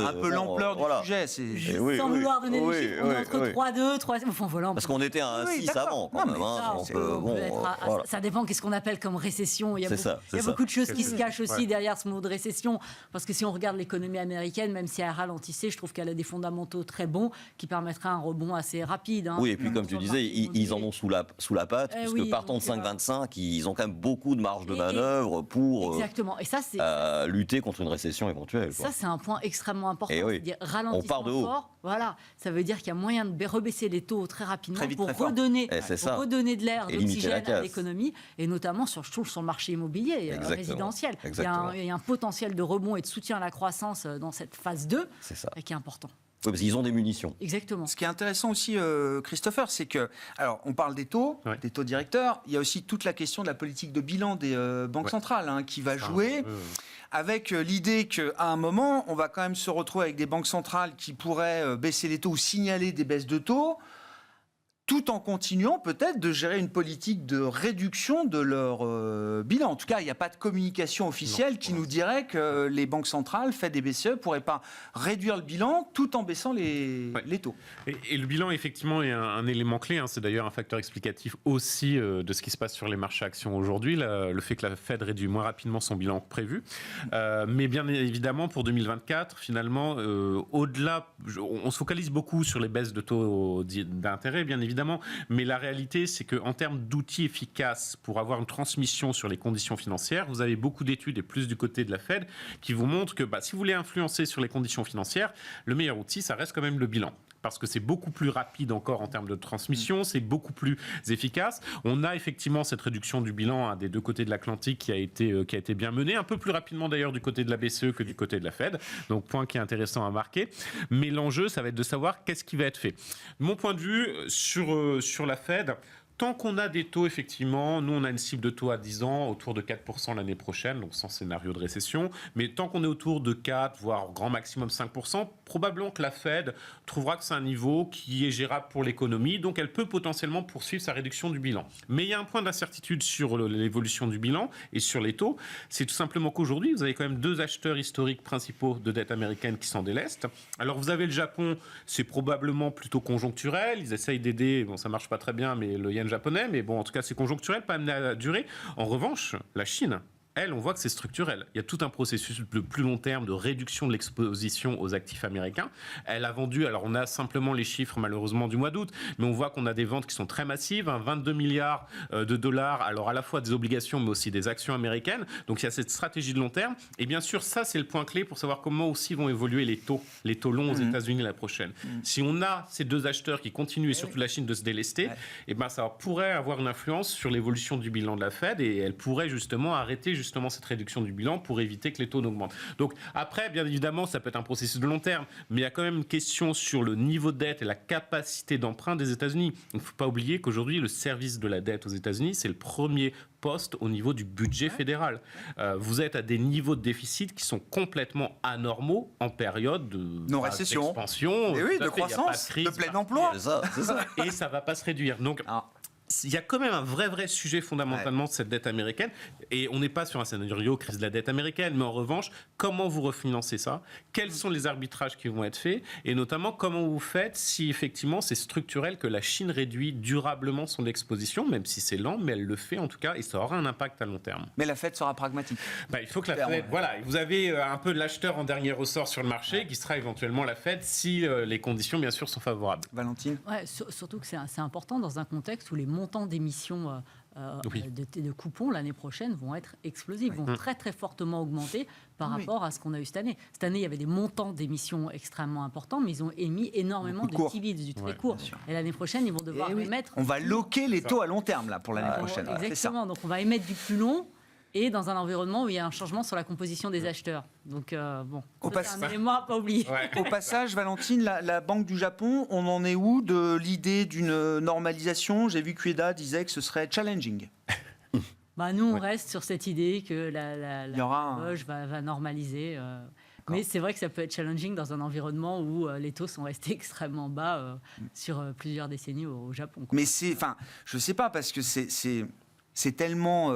Un peu l'ampleur du sujet. Sans vouloir donner des chiffres, on est entre 3,2, 3,6. Enfin, voilà, parce qu'on était à 1,6 avant. Quand même, ça dépend qu'est-ce qu'on appelle comme récession. Il y a beaucoup de choses qui se cachent aussi derrière ce mot de récession. Parce que si on regarde l'économie américaine, même si elle ralentissait, je trouve qu'elle a des fondamentaux très bons qui permettraient un rebond assez rapide. Oui, et puis comme tu disais, ils en ont sous la patte, puisque partant de 25, ils ont quand même beaucoup de marge de manœuvre pour exactement. Et ça, c'est lutter contre une récession éventuelle. Ça, c'est un point extrêmement important. Et oui. C'est-à-dire ralentissement fort. Voilà, ça veut dire qu'il y a moyen de rebaisser les taux très rapidement pour redonner de l'air, d'oxygène à l'économie, et notamment sur le marché immobilier résidentiel. Il y a un potentiel de rebond et de soutien à la croissance dans cette phase 2 qui est important. Oui, parce qu'ils ont des munitions. Exactement. Ce qui est intéressant aussi, Christopher, c'est que, alors, on parle des taux directeurs. Il y a aussi toute la question de la politique de bilan des banques centrales qui va jouer. Avec l'idée qu'à un moment, on va quand même se retrouver avec des banques centrales qui pourraient baisser les taux ou signaler des baisses de taux, tout en continuant peut-être de gérer une politique de réduction de leur bilan. En tout cas, il n'y a pas de communication officielle qui nous dirait que les banques centrales, faites des BCE, ne pourraient pas réduire le bilan tout en baissant les taux. Et le bilan, effectivement, est un élément clé. C'est d'ailleurs un facteur explicatif aussi de ce qui se passe sur les marchés actions aujourd'hui, le fait que la Fed réduit moins rapidement son bilan que prévu. Mais bien évidemment, pour 2024, finalement, au-delà, on se focalise beaucoup sur les baisses de taux d'intérêt, bien évidemment, mais la réalité, c'est qu'en termes d'outils efficaces pour avoir une transmission sur les conditions financières, vous avez beaucoup d'études, et plus du côté de la Fed, qui vous montrent que si vous voulez influencer sur les conditions financières, le meilleur outil, ça reste quand même le bilan. Parce que c'est beaucoup plus rapide encore en termes de transmission, c'est beaucoup plus efficace. On a effectivement cette réduction du bilan des deux côtés de l'Atlantique qui a été bien menée, un peu plus rapidement d'ailleurs du côté de la BCE que du côté de la Fed, donc point qui est intéressant à marquer. Mais l'enjeu, ça va être de savoir qu'est-ce qui va être fait. Mon point de vue sur la Fed, tant qu'on a des taux, effectivement, nous on a une cible de taux à 10 ans autour de 4% l'année prochaine, donc sans scénario de récession, mais tant qu'on est autour de 4, voire grand maximum 5%, probablement que la Fed trouvera que c'est un niveau qui est gérable pour l'économie, donc elle peut potentiellement poursuivre sa réduction du bilan. Mais il y a un point d'incertitude sur l'évolution du bilan et sur les taux, c'est tout simplement qu'aujourd'hui, vous avez quand même deux acheteurs historiques principaux de dette américaine qui s'en délestent. Alors vous avez le Japon, c'est probablement plutôt conjoncturel, ils essayent d'aider, bon ça marche pas très bien, mais le yen japonais, mais bon, en tout cas, c'est conjoncturel, pas amené à durer. En revanche, la Chine, elle, on voit que c'est structurel. Il y a tout un processus de plus long terme de réduction de l'exposition aux actifs américains. Elle a vendu, alors on a simplement les chiffres malheureusement du mois d'août, mais on voit qu'on a des ventes qui sont très massives, 22 milliards de dollars, alors à la fois des obligations mais aussi des actions américaines. Donc il y a cette stratégie de long terme. Et bien sûr, ça c'est le point clé pour savoir comment aussi vont évoluer les taux longs aux États-Unis la prochaine. Si on a ces deux acheteurs qui continuent, et surtout la Chine, de se délester, et ben ça pourrait avoir une influence sur l'évolution du bilan de la Fed et elle pourrait justement arrêter cette réduction du bilan pour éviter que les taux n'augmentent. Donc après, bien évidemment, ça peut être un processus de long terme, mais il y a quand même une question sur le niveau de dette et la capacité d'emprunt des États-Unis. Il ne faut pas oublier qu'aujourd'hui, le service de la dette aux États-Unis, c'est le premier poste au niveau du budget fédéral. Vous êtes à des niveaux de déficit qui sont complètement anormaux en période de non-récession, d'expansion, de croissance, de plein emploi. C'est ça. Et ça ne va pas se réduire. Donc, il y a quand même un vrai sujet fondamentalement de cette dette américaine, et on n'est pas sur un scénario crise de la dette américaine, mais en revanche, comment vous refinancez ça? Quels sont les arbitrages qui vont être faits? Et notamment, comment vous faites si effectivement c'est structurel que la Chine réduit durablement son exposition, même si c'est lent, mais elle le fait en tout cas, et ça aura un impact à long terme. Mais la Fed sera pragmatique. Il faut que la Fed, voilà, vous avez un peu de l'acheteur en dernier ressort sur le marché, qui sera éventuellement la Fed si les conditions bien sûr sont favorables. Valentine? Surtout que c'est important dans un contexte où les montants d'émissions de coupons l'année prochaine vont être explosifs, vont très très fortement augmenter par rapport à ce qu'on a eu cette année. Cette année, il y avait des montants d'émissions extrêmement importants, mais ils ont émis énormément de T-bills, du très court. Et l'année prochaine, ils vont devoir émettre... On va loquer les taux à long terme là, pour l'année prochaine. Exactement, donc on va émettre du plus long, et dans un environnement où il y a un changement sur la composition des acheteurs. Donc, c'est un élément à pas oublier. Au passage, Valentine, la Banque du Japon, on en est où de l'idée d'une normalisation? J'ai vu qu'Ueda disait que ce serait challenging. Nous, on reste sur cette idée que la Bosch va normaliser. Mais c'est vrai que ça peut être challenging dans un environnement où les taux sont restés extrêmement bas sur plusieurs décennies au Japon. Mais je sais pas, parce que c'est tellement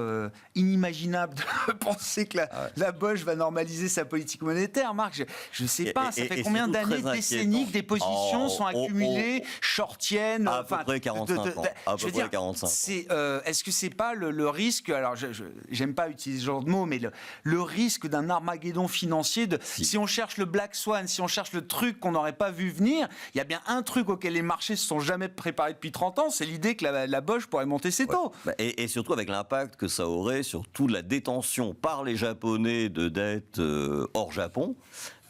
inimaginable de penser que la Bosch va normaliser sa politique monétaire. Marc, je ne sais pas, ça fait combien d'années, décennies que des positions sont accumulées, shortiennes. À peu près 45 ans. À peu près 45 ans. Est-ce que c'est pas le risque, alors j'aime pas utiliser ce genre de mots, mais le risque d'un Armageddon financier, si on cherche le Black Swan, si on cherche le truc qu'on n'aurait pas vu venir, il y a bien un truc auquel les marchés se sont jamais préparés depuis 30 ans, c'est l'idée que la Bosch pourrait monter ses taux. Et surtout, surtout avec l'impact que ça aurait sur toute la détention par les Japonais de dettes hors Japon,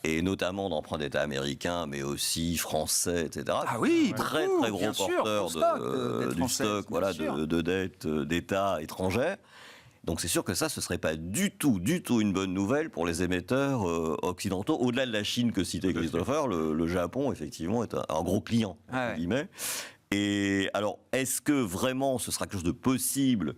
et notamment d'emprunts d'État américains, mais aussi français, etc. Ah oui, très beaucoup, très gros bien sûr, porteurs pour stock, dettes du françaises, stock, bien voilà, sûr. de dettes d'État étrangères. Donc c'est sûr que ça, ce serait pas du tout une bonne nouvelle pour les émetteurs occidentaux. Au-delà de la Chine que citait Christopher, le Japon, effectivement, est un gros client, entre guillemets. Et alors, est-ce que vraiment ce sera quelque chose de possible,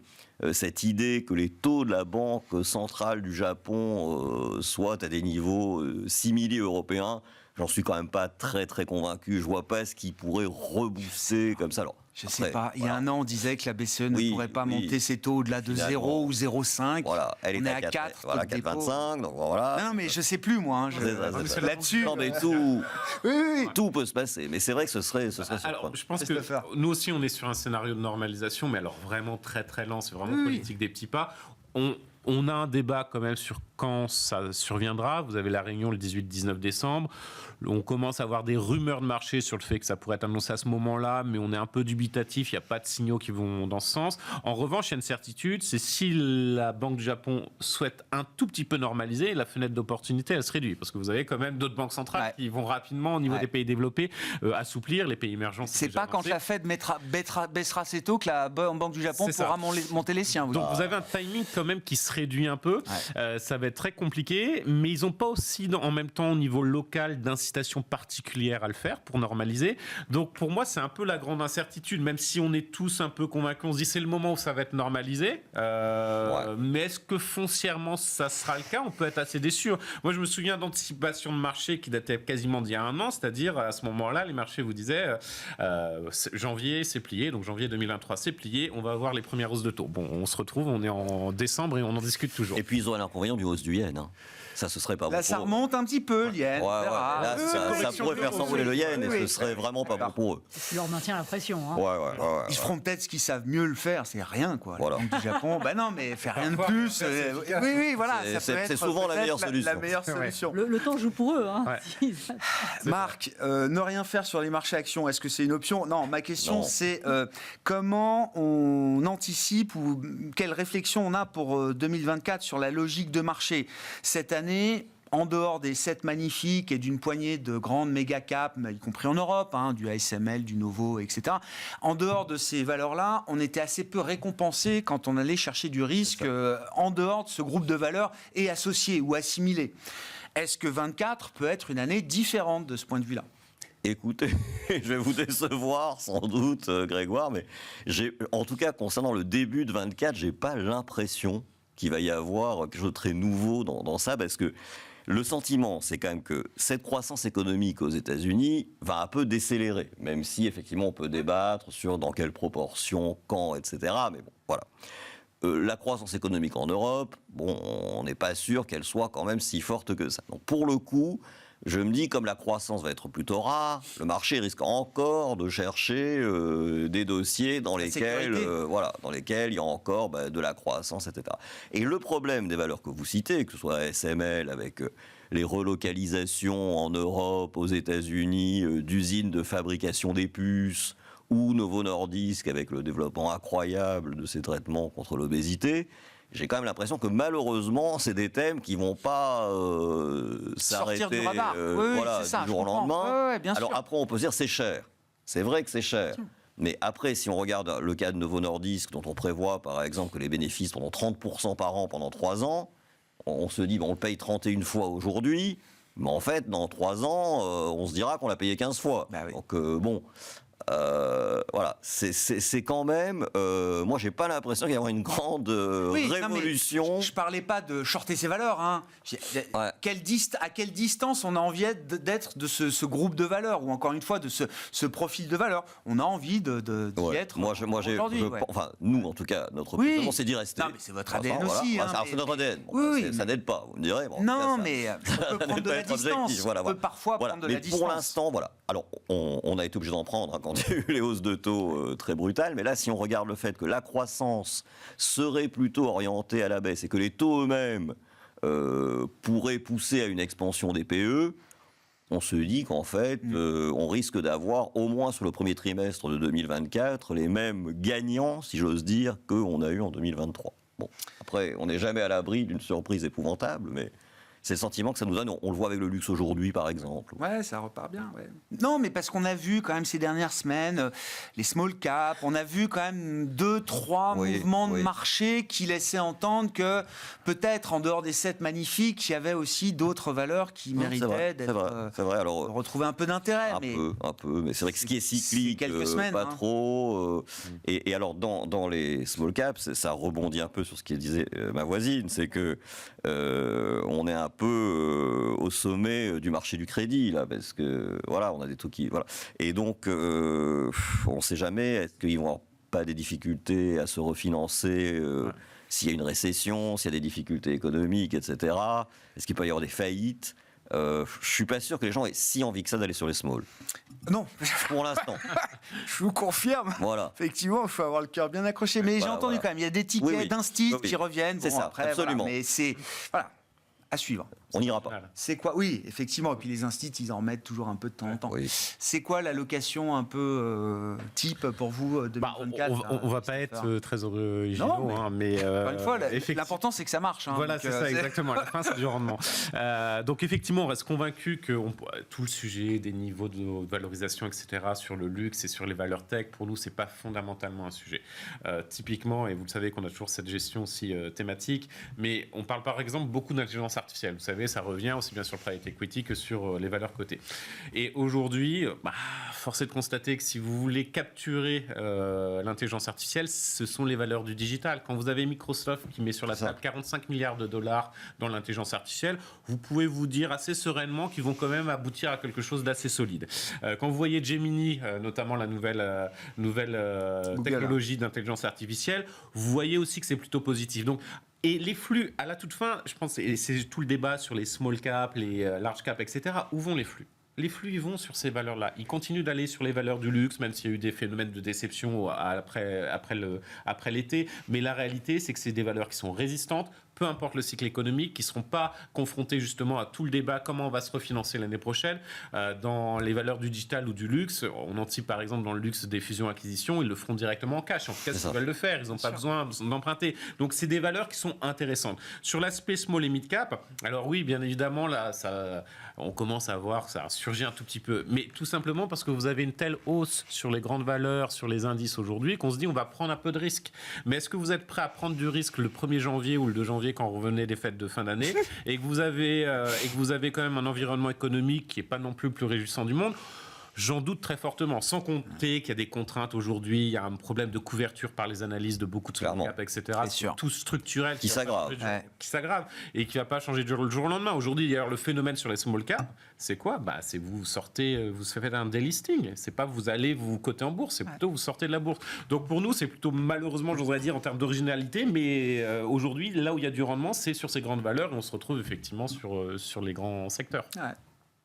cette idée que les taux de la Banque centrale du Japon soient à des niveaux simili européens? J'en suis quand même pas très très convaincu. Je vois pas ce qui pourrait rebooster comme ça. Alors, je ne sais pas. Il y a un an, on disait que la BCE ne pourrait pas monter ses taux au-delà de 0 ou 0,5. Voilà, elle on est est à 4. Voilà, 4,25. Donc voilà. Non, mais je ne sais plus, moi. Là-dessus. Non, mais tout peut se passer. Mais c'est vrai que ce serait alors, je pense que nous aussi, on est sur un scénario de normalisation, mais alors vraiment très très lent. C'est vraiment politique des petits pas. On a un débat quand même sur quand ça surviendra. Vous avez la réunion le 18-19 décembre. On commence à avoir des rumeurs de marché sur le fait que ça pourrait être annoncé à ce moment-là, mais on est un peu dubitatif. Il n'y a pas de signaux qui vont dans ce sens. En revanche, il y a une certitude, c'est si la Banque du Japon souhaite un tout petit peu normaliser, la fenêtre d'opportunité, elle se réduit. Parce que vous avez quand même d'autres banques centrales qui vont rapidement, au niveau des pays développés, assouplir. Les pays émergents, c'est pas quand la Fed baissera ses taux que la Banque du Japon pourra monter les siens. Donc vous avez un timing quand même qui se réduit un peu. Ça va être très compliqué, mais ils n'ont pas aussi en même temps au niveau local d'incitation particulière à le faire pour normaliser. Donc pour moi, c'est un peu la grande incertitude, même si on est tous un peu convaincus, on se dit c'est le moment où ça va être normalisé. Mais est-ce que foncièrement ça sera le cas? On peut être assez déçu. Moi, je me souviens d'anticipation de marché qui datait quasiment d'il y a un an, c'est-à-dire à ce moment-là, les marchés vous disaient janvier, c'est plié, donc janvier 2023, c'est plié, on va avoir les premières hausses de taux. Bon, on se retrouve, on est en décembre et on en discute toujours. Et puis ils ont l'inconvénient du hausse du yen. Ça, ce serait pas bon. Là, ça remonte un petit peu, le yen. Là, ça pourrait faire s'envoler le yen et ce serait vraiment pas bon pour eux. Tu leur maintiens la pression. Ils feront peut-être ce qu'ils savent mieux le faire, c'est rien, quoi. La Banque du Japon, non, mais faire rien de plus. Oui, voilà. C'est souvent la meilleure solution. Le temps joue pour eux. Marc, ne rien faire sur les marchés actions, est-ce que c'est une option? Non, ma question, c'est comment on anticipe ou quelle réflexion on a pour 2024 sur la logique de marché cette année? En dehors des 7 magnifiques et d'une poignée de grandes méga caps, y compris en Europe, du ASML, du Novo, etc. En dehors de ces valeurs-là, on était assez peu récompensé quand on allait chercher du risque en dehors de ce groupe de valeurs et associés ou assimilés. Est-ce que 24 peut être une année différente de ce point de vue-là? Écoutez, je vais vous décevoir sans doute, Grégoire, mais en tout cas, concernant le début de 24, j'ai pas l'impression qu'il va y avoir quelque chose de très nouveau dans ça, parce que le sentiment, c'est quand même que cette croissance économique aux États-Unis va un peu décélérer, même si effectivement on peut débattre sur dans quelle proportion, quand, etc. Mais bon, voilà. La croissance économique en Europe, on n'est pas sûr qu'elle soit quand même si forte que ça. Donc pour le coup, je me dis, comme la croissance va être plutôt rare, le marché risque encore de chercher des dossiers dans lesquels il y a encore de la croissance, etc. Et le problème des valeurs que vous citez, que ce soit ASML avec les relocalisations en Europe, aux États-Unis, d'usines de fabrication des puces, ou Novo Nordisk avec le développement incroyable de ces traitements contre l'obésité, j'ai quand même l'impression que malheureusement, c'est des thèmes qui vont pas s'arrêter du jour au lendemain. Alors après, on peut se dire c'est cher. C'est vrai que c'est cher. Mais après, si on regarde le cas de Novo Nordisk, dont on prévoit par exemple que les bénéfices pendant 30% par an pendant 3 ans, on se dit on le paye 31 fois aujourd'hui, mais en fait, dans 3 ans, on se dira qu'on l'a payé 15 fois. Donc voilà, c'est quand même. Moi, j'ai pas l'impression qu'il y aura une grande révolution. Non, je parlais pas de shorter ses valeurs. À quelle distance on a envie d'être de ce groupe de valeurs, ou encore une fois de ce profil de valeurs? On a envie d'y être. Moi, enfin, nous, en tout cas, notre position, c'est d'y rester. Non, mais c'est votre ADN aussi. C'est notre ADN. Ça n'aide pas, vous me direz. Non, mais on peut prendre de la distance. On peut parfois prendre de la distance. Pour l'instant, voilà. Alors, on a été obligé d'en prendre quand il y a eu les hausses de taux très brutales, mais là, si on regarde le fait que la croissance serait plutôt orientée à la baisse et que les taux eux-mêmes pourraient pousser à une expansion des PE, on se dit qu'en fait, on risque d'avoir, au moins sur le premier trimestre de 2024, les mêmes gagnants, si j'ose dire, qu'on a eu en 2023. Bon, après, on n'est jamais à l'abri d'une surprise épouvantable, mais c'est le sentiment que ça nous donne. On le voit avec le luxe aujourd'hui, par exemple. Ouais, ça repart bien. Ouais. Non, mais parce qu'on a vu quand même ces dernières semaines les small caps, on a vu quand même 2-3 mouvements de marché qui laissaient entendre que peut-être en dehors des 7 magnifiques, il y avait aussi d'autres valeurs qui méritaient d'être retrouver un peu d'intérêt. Un peu, mais c'est vrai que ce qui est cyclique, quelques semaines, pas trop. Et alors dans les small caps, ça rebondit un peu sur ce que disait ma voisine, c'est que on est un peu au sommet du marché du crédit là, parce que voilà, on a des taux qui et donc on ne sait jamais, est-ce qu'ils vont avoir pas des difficultés à se refinancer s'il y a une récession, s'il y a des difficultés économiques, etc. Est-ce qu'il peut y avoir des faillites? Je suis pas sûr que les gens aient si envie que ça d'aller sur les small. Non, pour l'instant. Je vous confirme. Voilà. Effectivement, il faut avoir le cœur bien accroché. Mais j'ai entendu quand même, il y a des tickets d'instit qui reviennent. C'est ça, après, absolument. Mais c'est à suivre. On n'ira pas. Voilà. C'est quoi? Oui, effectivement. Et puis les instituts, ils en mettent toujours un peu de temps en temps. Oui. C'est quoi l'allocation un peu type pour vous 2024 on va pas être très originaux, mais encore une fois, l'important c'est que ça marche. Voilà, c'est ça, exactement. À la fin, c'est du rendement. Donc effectivement, on reste convaincu que tout le sujet des niveaux de valorisation, etc., sur le luxe et sur les valeurs tech, pour nous, c'est pas fondamentalement un sujet. Typiquement, et vous le savez qu'on a toujours cette gestion aussi thématique, mais on parle par exemple beaucoup d'intelligence artificielle. Vous savez, ça revient aussi bien sur le private equity que sur les valeurs cotées. Et aujourd'hui, force est de constater que si vous voulez capturer l'intelligence artificielle, ce sont les valeurs du digital. Quand vous avez Microsoft qui met sur la table 45 milliards de dollars dans l'intelligence artificielle, vous pouvez vous dire assez sereinement qu'ils vont quand même aboutir à quelque chose d'assez solide. Quand vous voyez Gemini, notamment la nouvelle technologie d'intelligence artificielle, vous voyez aussi que c'est plutôt positif. Donc, et les flux, à la toute fin, je pense, et c'est tout le débat sur les small caps, les large caps, etc. Où vont les flux? Les flux, ils vont sur ces valeurs-là. Ils continuent d'aller sur les valeurs du luxe, même s'il y a eu des phénomènes de déception après l'été. Mais la réalité, c'est que c'est des valeurs qui sont résistantes, peu importe le cycle économique, qui ne seront pas confrontés justement à tout le débat, comment on va se refinancer l'année prochaine. Dans les valeurs du digital ou du luxe, on anticipe par exemple dans le luxe des fusions-acquisitions, ils le feront directement en cash. En tout cas, ils veulent le faire, ils n'ont pas besoin d'emprunter. Donc, c'est des valeurs qui sont intéressantes. Sur l'aspect small et mid cap, alors oui, bien évidemment, là, on commence à voir, ça surgit un tout petit peu. Mais tout simplement parce que vous avez une telle hausse sur les grandes valeurs, sur les indices aujourd'hui, qu'on se dit on va prendre un peu de risque. Mais est-ce que vous êtes prêt à prendre du risque le 1er janvier ou le 2 janvier quand vous revenez des fêtes de fin d'année et que vous avez quand même un environnement économique qui n'est pas non plus le plus réjouissant du monde? J'en doute très fortement, sans compter qu'il y a des contraintes aujourd'hui, il y a un problème de couverture par les analyses de beaucoup de small cap, etc. C'est tout structurel qui s'aggrave et qui ne va pas changer du jour au lendemain. Aujourd'hui, d'ailleurs, le phénomène sur les small cap, c'est quoi? C'est vous faites un délisting. C'est pas vous allez vous coter en bourse, c'est plutôt vous sortez de la bourse. Donc pour nous, c'est plutôt malheureusement, j'oserais dire, en termes d'originalité, mais aujourd'hui, là où il y a du rendement, c'est sur ces grandes valeurs et on se retrouve effectivement sur les grands secteurs. Ouais.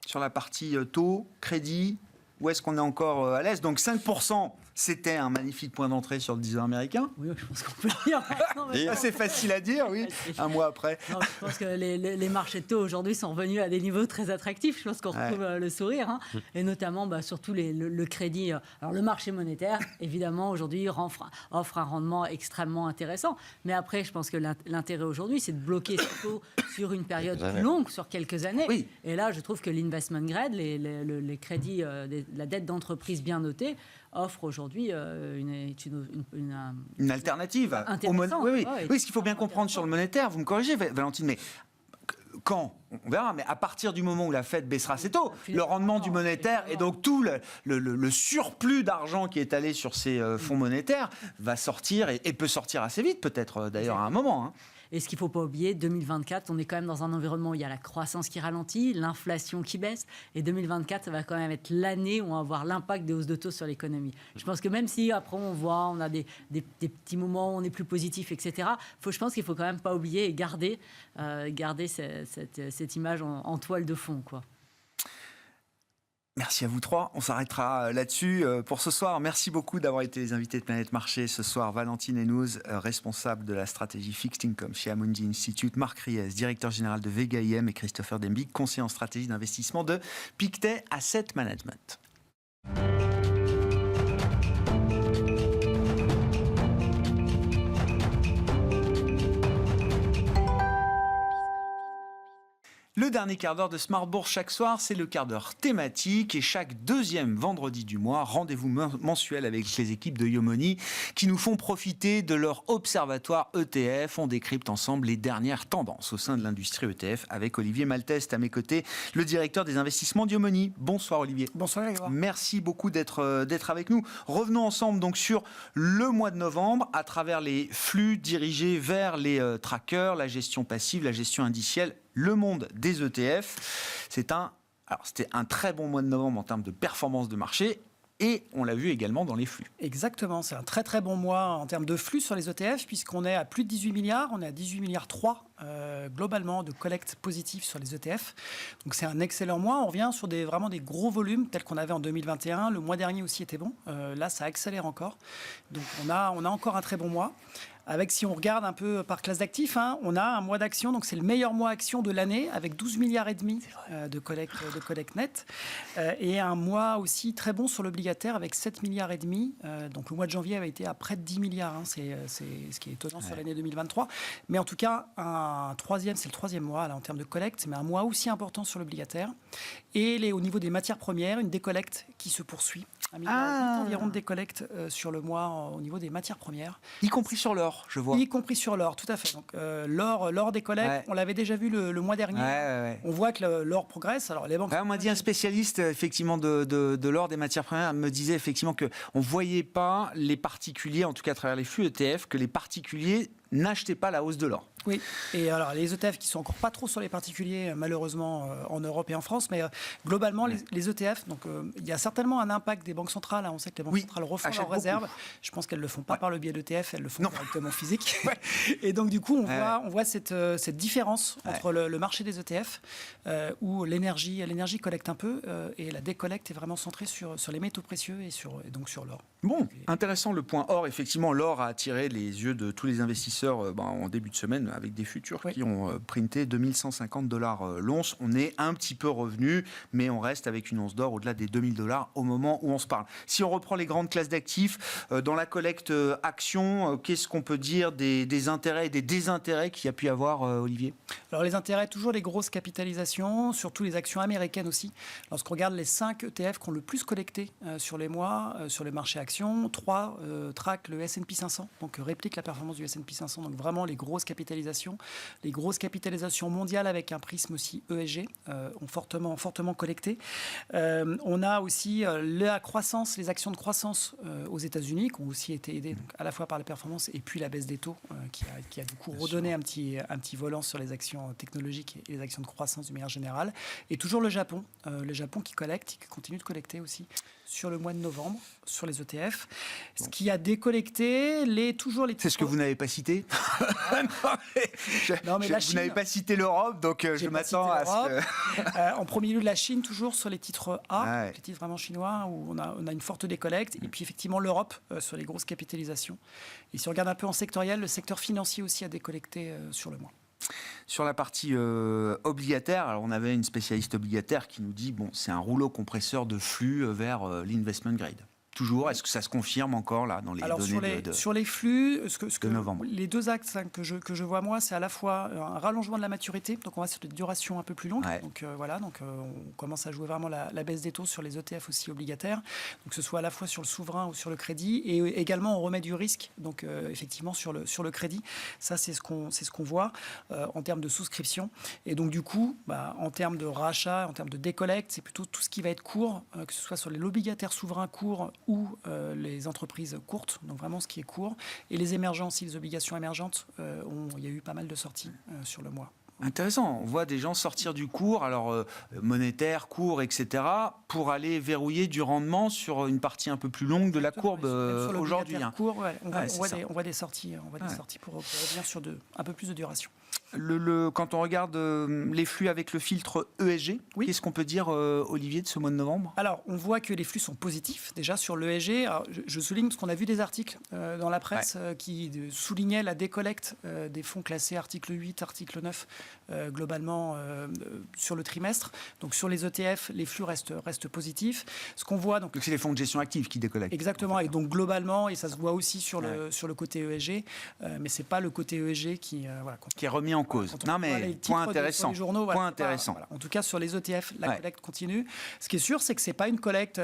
Sur la partie taux, crédit, où est-ce qu'on est encore à l'aise? Donc 5%, c'était un magnifique point d'entrée sur le 10 ans américain. Oui, je pense qu'on peut le dire. C'est facile à dire, oui, un mois après. Non, je pense que les marchés de taux aujourd'hui sont revenus à des niveaux très attractifs. Je pense qu'on retrouve le sourire, et notamment surtout le crédit. Alors le marché monétaire, évidemment, aujourd'hui offre un rendement extrêmement intéressant. Mais après, je pense que l'intérêt aujourd'hui, c'est de bloquer ce taux sur une période plus longue, sur quelques années. Oui. Et là, je trouve que l'investment grade, les crédits, la dette d'entreprise bien notée, offre aujourd'hui une alternative. Oui, ce qu'il faut bien comprendre sur le monétaire, vous me corrigez, Valentine, mais quand? On verra, mais à partir du moment où la Fed baissera ses taux, le rendement du monétaire et donc tout le surplus d'argent qui est allé sur ces fonds monétaires va sortir et peut sortir assez vite, peut-être d'ailleurs à un moment. Et ce qu'il ne faut pas oublier, 2024, on est quand même dans un environnement où il y a la croissance qui ralentit, l'inflation qui baisse. Et 2024, ça va quand même être l'année où on va voir l'impact des hausses de taux sur l'économie. Je pense que même si après on a des petits moments où on est plus positif, etc., je pense qu'il ne faut quand même pas oublier et garder cette image en toile de fond, quoi. Merci à vous trois. On s'arrêtera là-dessus pour ce soir. Merci beaucoup d'avoir été les invités de Planète Marché ce soir. Valentine Henouz, responsable de la stratégie Fixed Income chez Amundi Institute, Marc Riez, directeur général de Vega IM et Christopher Dembick, conseiller en stratégie d'investissement de Pictet Asset Management. Le dernier quart d'heure de Smart Bourse chaque soir, c'est le quart d'heure thématique et chaque deuxième vendredi du mois, rendez-vous mensuel avec les équipes de Yomoni qui nous font profiter de leur observatoire ETF. On décrypte ensemble les dernières tendances au sein de l'industrie ETF avec Olivier Malteste à mes côtés, le directeur des investissements de Yomoni. Bonsoir Olivier. Bonsoir Grégoire. Merci beaucoup d'être avec nous. Revenons ensemble donc sur le mois de novembre à travers les flux dirigés vers les trackers, la gestion passive, la gestion indicielle. Le monde des ETF, c'était un très bon mois de novembre en termes de performance de marché et on l'a vu également dans les flux. Exactement, c'est un très très bon mois en termes de flux sur les ETF puisqu'on est à plus de 18 milliards, on est à 18 milliards 3 globalement de collecte positive sur les ETF. Donc c'est un excellent mois, on revient sur vraiment des gros volumes tels qu'on avait en 2021, le mois dernier aussi était bon, là ça accélère encore. Donc on a encore un très bon mois. Avec, si on regarde un peu par classe d'actifs, on a un mois d'action, donc c'est le meilleur mois action de l'année, avec 12 milliards et demi de collecte nette, et un mois aussi très bon sur l'obligataire avec 7 milliards et demi. Donc le mois de janvier avait été à près de 10 milliards, c'est ce qui est étonnant sur l'année 2023. Mais en tout cas, c'est le troisième mois là, en termes de collecte, mais un mois aussi important sur l'obligataire. Et au niveau des matières premières, une décollecte qui se poursuit. Un milliard environ de décollecte sur le mois au niveau des matières premières. Y compris sur l'or, je vois. Y compris sur l'or, tout à fait. Donc l'or décollecte, on l'avait déjà vu le mois dernier. On voit que l'or progresse. Alors les banques. On m'a dit un spécialiste effectivement de l'or des matières premières me disait effectivement que on voyait pas les particuliers, en tout cas à travers les flux ETF, que les particuliers n'achetaient pas la hausse de l'or. Oui, et alors les ETF qui sont encore pas trop sur les particuliers, malheureusement, en Europe et en France, mais globalement, les ETF, donc il y a certainement un impact des banques centrales. On sait que les banques centrales refont leurs réserves. Je pense qu'elles ne le font pas par le biais d'ETF, elles le font directement physique. Et donc, du coup, on voit cette différence entre le marché des ETF, où l'énergie collecte un peu, et la décollecte est vraiment centrée sur les métaux précieux et donc sur l'or. Bon, intéressant le point or. Effectivement, l'or a attiré les yeux de tous les investisseurs en début de semaine avec des futurs qui ont printé 2150 $ l'once. On est un petit peu revenu, mais on reste avec une once d'or au-delà des 2000 $ au moment où on se parle. Si on reprend les grandes classes d'actifs, dans la collecte action, qu'est-ce qu'on peut dire des intérêts et des désintérêts qu'il y a pu y avoir, Olivier ? Alors les intérêts, toujours les grosses capitalisations, surtout les actions américaines aussi. Lorsqu'on regarde les 5 ETF qui ont le plus collecté sur les mois, sur les marchés actions, 3 traquent le S&P 500, donc répliquent la performance du S&P 500, donc vraiment les grosses capitalisations. Les grosses capitalisations mondiales avec un prisme aussi ESG ont fortement collecté. On a aussi la croissance, les actions de croissance aux États-Unis qui ont aussi été aidées donc, à la fois par la performance et puis la baisse des taux qui a du coup redonné un petit volant sur les actions technologiques et les actions de croissance de manière générale. Et toujours le Japon qui collecte, qui continue de collecter aussi sur le mois de novembre, sur les ETF. Ce qui a décollecté, toujours les... C'est ce que vous n'avez pas cité. Non, mais la Chine, vous n'avez pas cité l'Europe, donc je m'attends à ce que... En premier lieu, la Chine, toujours sur les titres A, les titres vraiment chinois, où on a une forte décollecte. Et puis effectivement, l'Europe, sur les grosses capitalisations. Et si on regarde un peu en sectoriel, le secteur financier aussi a décollecté sur le mois. Sur la partie obligataire, alors on avait une spécialiste obligataire qui nous dit c'est un rouleau compresseur de flux vers l'investment grade. Toujours, est-ce que ça se confirme encore là dans les données sur les flux, de novembre. Les deux axes que je vois moi, c'est à la fois un rallongement de la maturité, donc on va sur des durations un peu plus longues. Donc on commence à jouer vraiment la baisse des taux sur les ETF aussi obligataires, donc que ce soit à la fois sur le souverain ou sur le crédit, et également on remet du risque, donc effectivement sur le crédit. Ça c'est ce qu'on voit en termes de souscription, et donc du coup, en termes de rachat, en termes de décollecte, c'est plutôt tout ce qui va être court, que ce soit sur l'obligataire souverain court ou les entreprises courtes, donc vraiment ce qui est court, et les émergents, aussi les obligations émergentes, il y a eu pas mal de sorties sur le mois. Intéressant. On voit des gens sortir du cours, alors monétaire, cours, etc., pour aller verrouiller du rendement sur une partie un peu plus longue de la courbe aujourd'hui. Court, on voit des sorties pour revenir sur un peu plus de duration. Quand on regarde les flux avec le filtre ESG, qu'est-ce qu'on peut dire, Olivier, de ce mois de novembre ? Alors, on voit que les flux sont positifs, déjà sur l'ESG. Alors, je souligne parce qu'on a vu des articles dans la presse qui soulignaient la décollecte des fonds classés article 8, article 9, globalement sur le trimestre. Donc, sur les ETF, les flux restent positifs. Ce qu'on voit... Donc, c'est les fonds de gestion active qui décollectent. Exactement, et donc globalement, et ça se voit aussi sur le côté ESG, mais ce n'est pas le côté ESG qui est remis en cause. Non, mais point intéressant. Journaux, point intéressant. En tout cas, sur les ETF, la collecte continue. Ce qui est sûr, c'est que ce n'est pas une collecte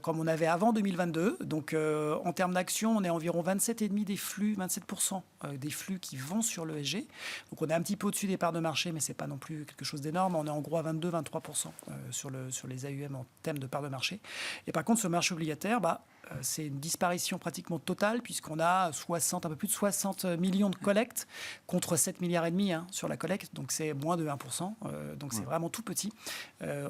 comme on avait avant 2022. Donc, en termes d'actions, on est environ 27,5% des flux, 27% des flux qui vont sur l'ESG. Donc, on est un petit peu au-dessus des parts de marché, mais ce n'est pas non plus quelque chose d'énorme. On est en gros à 22-23% sur les AUM en termes de parts de marché. Et par contre, ce marché obligataire, c'est une disparition pratiquement totale puisqu'on a un peu plus de 60 millions de collectes contre 7,5 milliards sur la collecte, donc c'est moins de 1%, donc c'est vraiment tout petit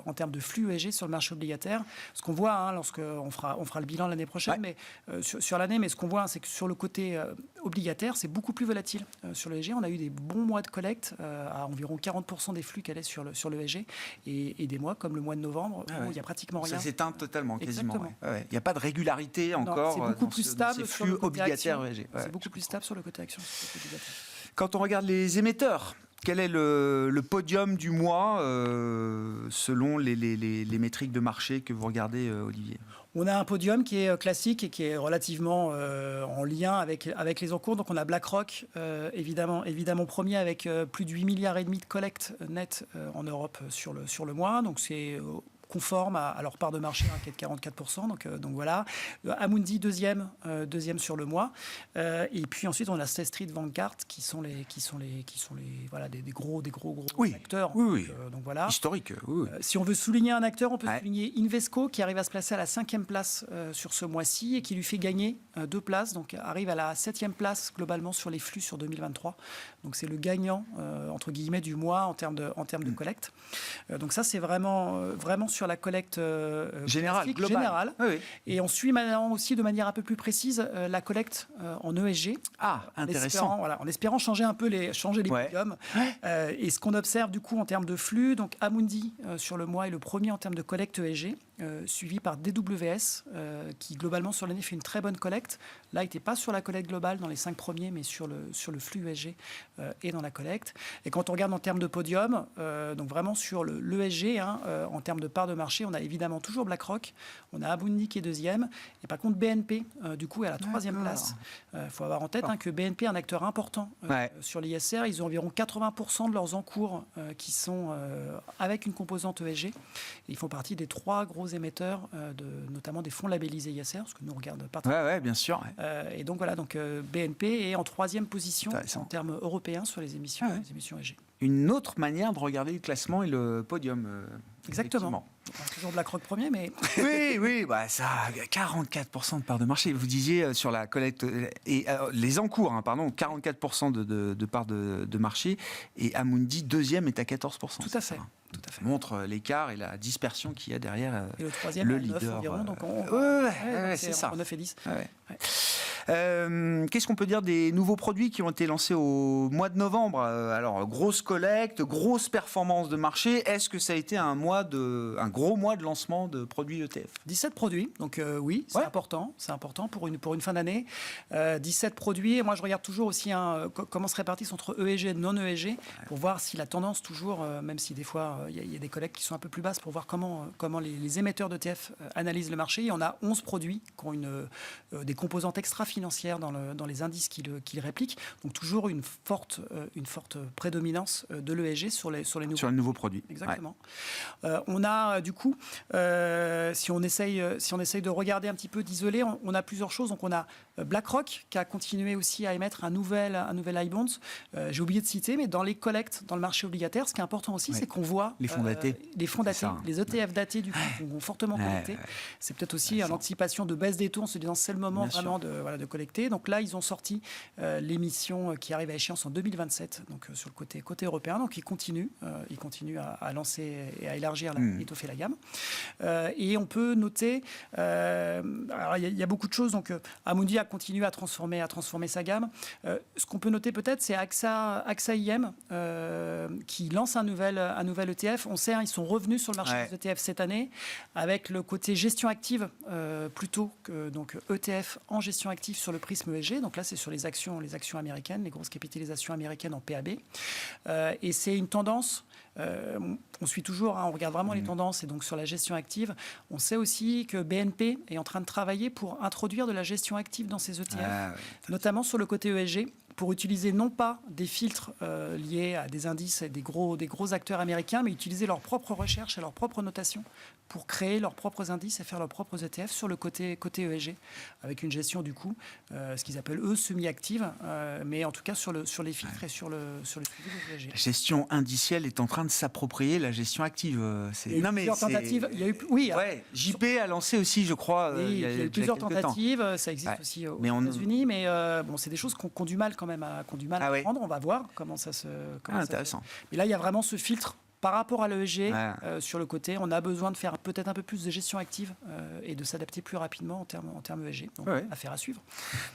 en termes de flux ESG sur le marché obligataire. Ce qu'on voit, lorsqu'on fera le bilan l'année prochaine, mais sur l'année, mais ce qu'on voit, c'est que sur le côté obligataire, c'est beaucoup plus volatile sur l'ESG. On a eu des bons mois de collecte à environ 40% des flux qu'elle est sur l'ESG et des mois comme le mois de novembre où il n'y a pratiquement rien. Ça s'éteint totalement, quasiment. Exactement. Il n'y a pas de régularité encore. C'est beaucoup plus stable sur le côté obligataire ESG. C'est beaucoup plus stable sur le côté action. Quand on regarde les émetteurs, quel est le podium du mois selon les métriques de marché que vous regardez, Olivier ? On a un podium qui est classique et qui est relativement en lien avec les encours. Donc on a BlackRock, évidemment premier avec plus de 8,5 milliards de collecte nette en Europe sur le mois. Donc c'est conforme à leur part de marché qui est de 44%. Donc voilà. Amundi deuxième sur le mois. Et puis ensuite on a State Street Vanguard qui sont des gros acteurs. Donc voilà. Historique. Si on veut souligner un acteur, on peut souligner Invesco qui arrive à se placer à la 5e place sur ce mois-ci et qui lui fait gagner 2 places. Donc arrive à la 7e place globalement sur les flux sur 2023. Donc c'est le gagnant entre guillemets du mois en termes de collecte. Donc ça c'est vraiment sur la collecte générale. Et on suit maintenant aussi de manière un peu plus précise la collecte en ESG. Intéressant. En espérant changer les podiums. Et ce qu'on observe du coup en termes de flux, donc Amundi sur le mois est le premier en termes de collecte ESG, suivi par DWS qui globalement sur l'année fait une très bonne collecte. Là, il n'était pas sur la collecte globale dans les 5 premiers, mais sur le flux ESG et dans la collecte. Et quand on regarde en termes de podium, donc vraiment sur l'ESG, en termes de part de marché, on a évidemment toujours BlackRock, on a Amundi qui est deuxième, et par contre BNP, du coup, est à la 3e place. Il faut avoir en tête que BNP est un acteur important sur l'ISR. Ils ont environ 80% de leurs encours qui sont avec une composante ESG. Et ils font partie des 3 gros émetteurs, notamment des fonds labellisés ISR, parce que nous, on regarde pas trop. Bien sûr. Et donc voilà, BNP est en 3e position en termes européens sur les émissions ESG. Une autre manière de regarder le classement et le podium. Exactement. Toujours BlackRock premier, mais... Oui, ça, 44% de part de marché. Vous disiez sur la collecte, et les encours, 44% de part de marché, et Amundi, deuxième, est à 14%. Tout à fait. Ça montre l'écart et la dispersion qu'il y a derrière et le troisième, le 9 leader. Environ, donc c'est ça. 9 et 10. Qu'est-ce qu'on peut dire des nouveaux produits qui ont été lancés au mois de novembre ? Alors, grosse collecte, grosse performance de marché. Est-ce que ça a été un gros mois de lancement de produits ETF ? 17 produits, donc oui, c'est important. C'est important pour une fin d'année. 17 produits. Et moi, je regarde toujours aussi comment se répartissent entre ESG et non-ESG pour voir si la tendance toujours, même si des fois il y a des collectes qui sont un peu plus basses, pour voir comment les émetteurs d'ETF analysent le marché. Il y en a 11 produits qui ont des composantes extra-financières dans les indices qui le répliquent. Donc toujours une forte prédominance de l'ESG sur les nouveaux produits. Exactement. On a du coup, si on essaye de regarder un petit peu, d'isoler, on a plusieurs choses. Donc on a BlackRock qui a continué aussi à émettre un nouvel iBond. J'ai oublié de citer, mais dans les collectes, dans le marché obligataire, ce qui est important aussi, c'est qu'on voit les fonds datés. Les ETF datés du coup ont fortement connecté. C'est peut-être aussi une anticipation de baisse des taux en se disant c'est le moment vraiment de de collecter. Donc là, ils ont sorti l'émission qui arrive à échéance en 2027, donc sur le côté européen. Donc ils continuent à lancer et à élargir, étoffer la gamme. Et on peut noter, alors il y a beaucoup de choses. Donc Amundi a continué à transformer sa gamme. Ce qu'on peut noter peut-être, c'est AXA IM qui lance un nouvel ETF. On sait, ils sont revenus sur le marché des ETF cette année avec le côté gestion active plutôt que donc ETF en gestion active sur le prisme ESG. Donc là, c'est sur les actions américaines, les grosses capitalisations américaines en PAB. Et c'est une tendance. On suit toujours, on regarde vraiment les tendances, et donc sur la gestion active, on sait aussi que BNP est en train de travailler pour introduire de la gestion active dans ses ETF, notamment sur le côté ESG, pour utiliser non pas des filtres liés à des indices et des gros acteurs américains, mais utiliser leurs propres recherches et leurs propres notations pour créer leurs propres indices et faire leurs propres ETF sur le côté ESG, avec une gestion du coup, ce qu'ils appellent eux semi-active, mais en tout cas sur les filtres et sur le suivi des ESG. La gestion indicielle est en train de s'approprier la gestion active. Il y a eu plusieurs tentatives. JP a lancé aussi, je crois. Il y a eu plusieurs tentatives. Ça existe aussi aux États-Unis, mais c'est des choses qu'on du mal quand même à prendre. On va voir comment ça se. Intéressant. Mais là, il y a vraiment ce filtre. Par rapport à l'ESG, sur le côté, on a besoin de faire peut-être un peu plus de gestion active et de s'adapter plus rapidement en termes ESG. Donc, affaire à suivre.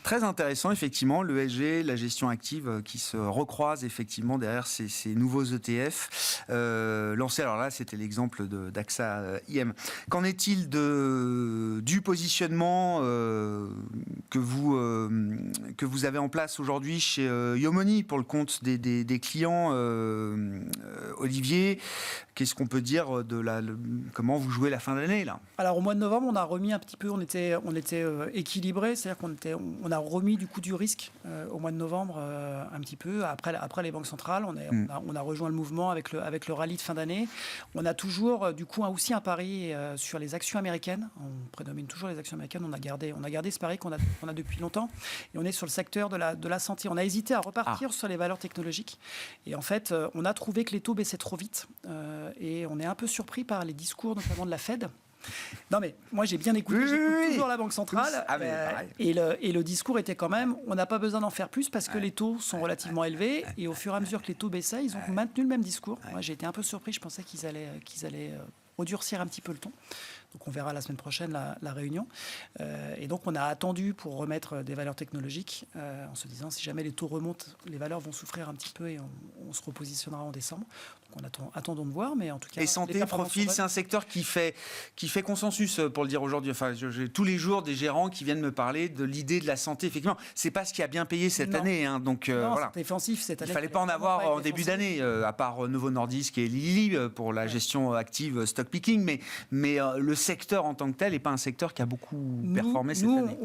Très intéressant, effectivement, l'ESG, la gestion active qui se recroisent effectivement derrière ces nouveaux ETF lancés. Alors là, c'était l'exemple d'AXA IM. Qu'en est-il du positionnement que vous avez en place aujourd'hui chez Yomoni pour le compte des clients, Olivier? Qu'est-ce qu'on peut dire comment vous jouez la fin d'année là? Alors au mois de novembre, on a remis un petit peu, on était équilibré, c'est-à-dire qu'on a remis du coup du risque au mois de novembre un petit peu après les banques centrales. On a rejoint le mouvement avec le rallye de fin d'année. On a toujours du coup aussi un pari sur les actions américaines. On prédomine toujours les actions américaines. On a gardé ce pari qu'on a depuis longtemps. Et on est sur le secteur de la santé. On a hésité à repartir sur les valeurs technologiques. Et en fait, on a trouvé que les taux baissaient trop vite. Et on est un peu surpris par les discours, notamment de la Fed. Non mais moi j'ai bien écouté, j'écoute toujours la Banque centrale et le discours était quand même, on n'a pas besoin d'en faire plus parce que les taux sont relativement élevés et au fur et à mesure que les taux baissaient, ils ont maintenu le même discours. Moi j'ai été un peu surpris, je pensais qu'ils allaient redurcir un petit peu le ton. Donc on verra la semaine prochaine la réunion. Et donc on a attendu pour remettre des valeurs technologiques en se disant si jamais les taux remontent, les valeurs vont souffrir un petit peu et on se repositionnera en décembre. Donc attendons de voir, mais en tout cas... Et santé, profil, c'est un secteur qui fait consensus, pour le dire aujourd'hui. Enfin, j'ai tous les jours des gérants qui viennent me parler de l'idée de la santé. Effectivement, c'est pas ce qui a bien payé cette année. Hein, donc voilà. C'est défensif cette année. Il fallait pas en avoir en début d'année, à part Novo Nordisk et Lilly pour la gestion active stock picking. Mais le secteur en tant que tel n'est pas un secteur qui a beaucoup performé cette année.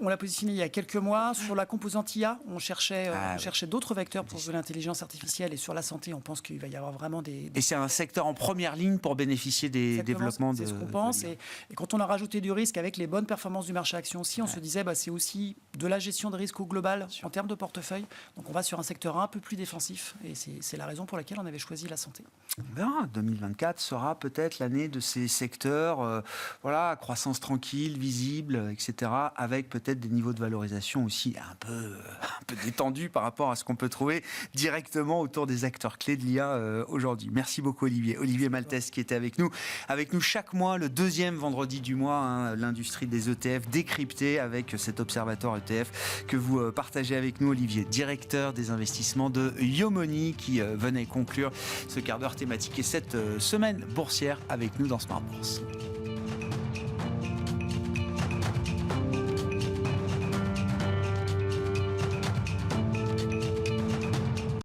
On l'a positionné il y a quelques mois. Sur la composante IA, on cherchait d'autres vecteurs pour de l'intelligence artificielle. Et sur la santé, on pense qu'il va y avoir vraiment Et c'est un secteur en première ligne pour bénéficier des développements. C'est ce qu'on pense. Et quand on a rajouté du risque avec les bonnes performances du marché action aussi, on se disait c'est aussi de la gestion de risque au global en termes de portefeuille. Donc on va sur un secteur un peu plus défensif. Et c'est la raison pour laquelle on avait choisi la santé. On verra. 2024 sera peut-être l'année de ces secteurs, croissance tranquille, visible, etc. Avec peut-être des niveaux de valorisation aussi un peu détendus par rapport à ce qu'on peut trouver directement autour des acteurs clés de l'IA aujourd'hui. Merci beaucoup Olivier. Olivier Maltès qui était avec nous chaque mois, le deuxième vendredi du mois, l'industrie des ETF décryptée avec cet observatoire ETF que vous partagez avec nous Olivier, directeur des investissements de Yomoni qui venait conclure ce quart d'heure thématique et cette semaine boursière avec nous dans Smart Bourse.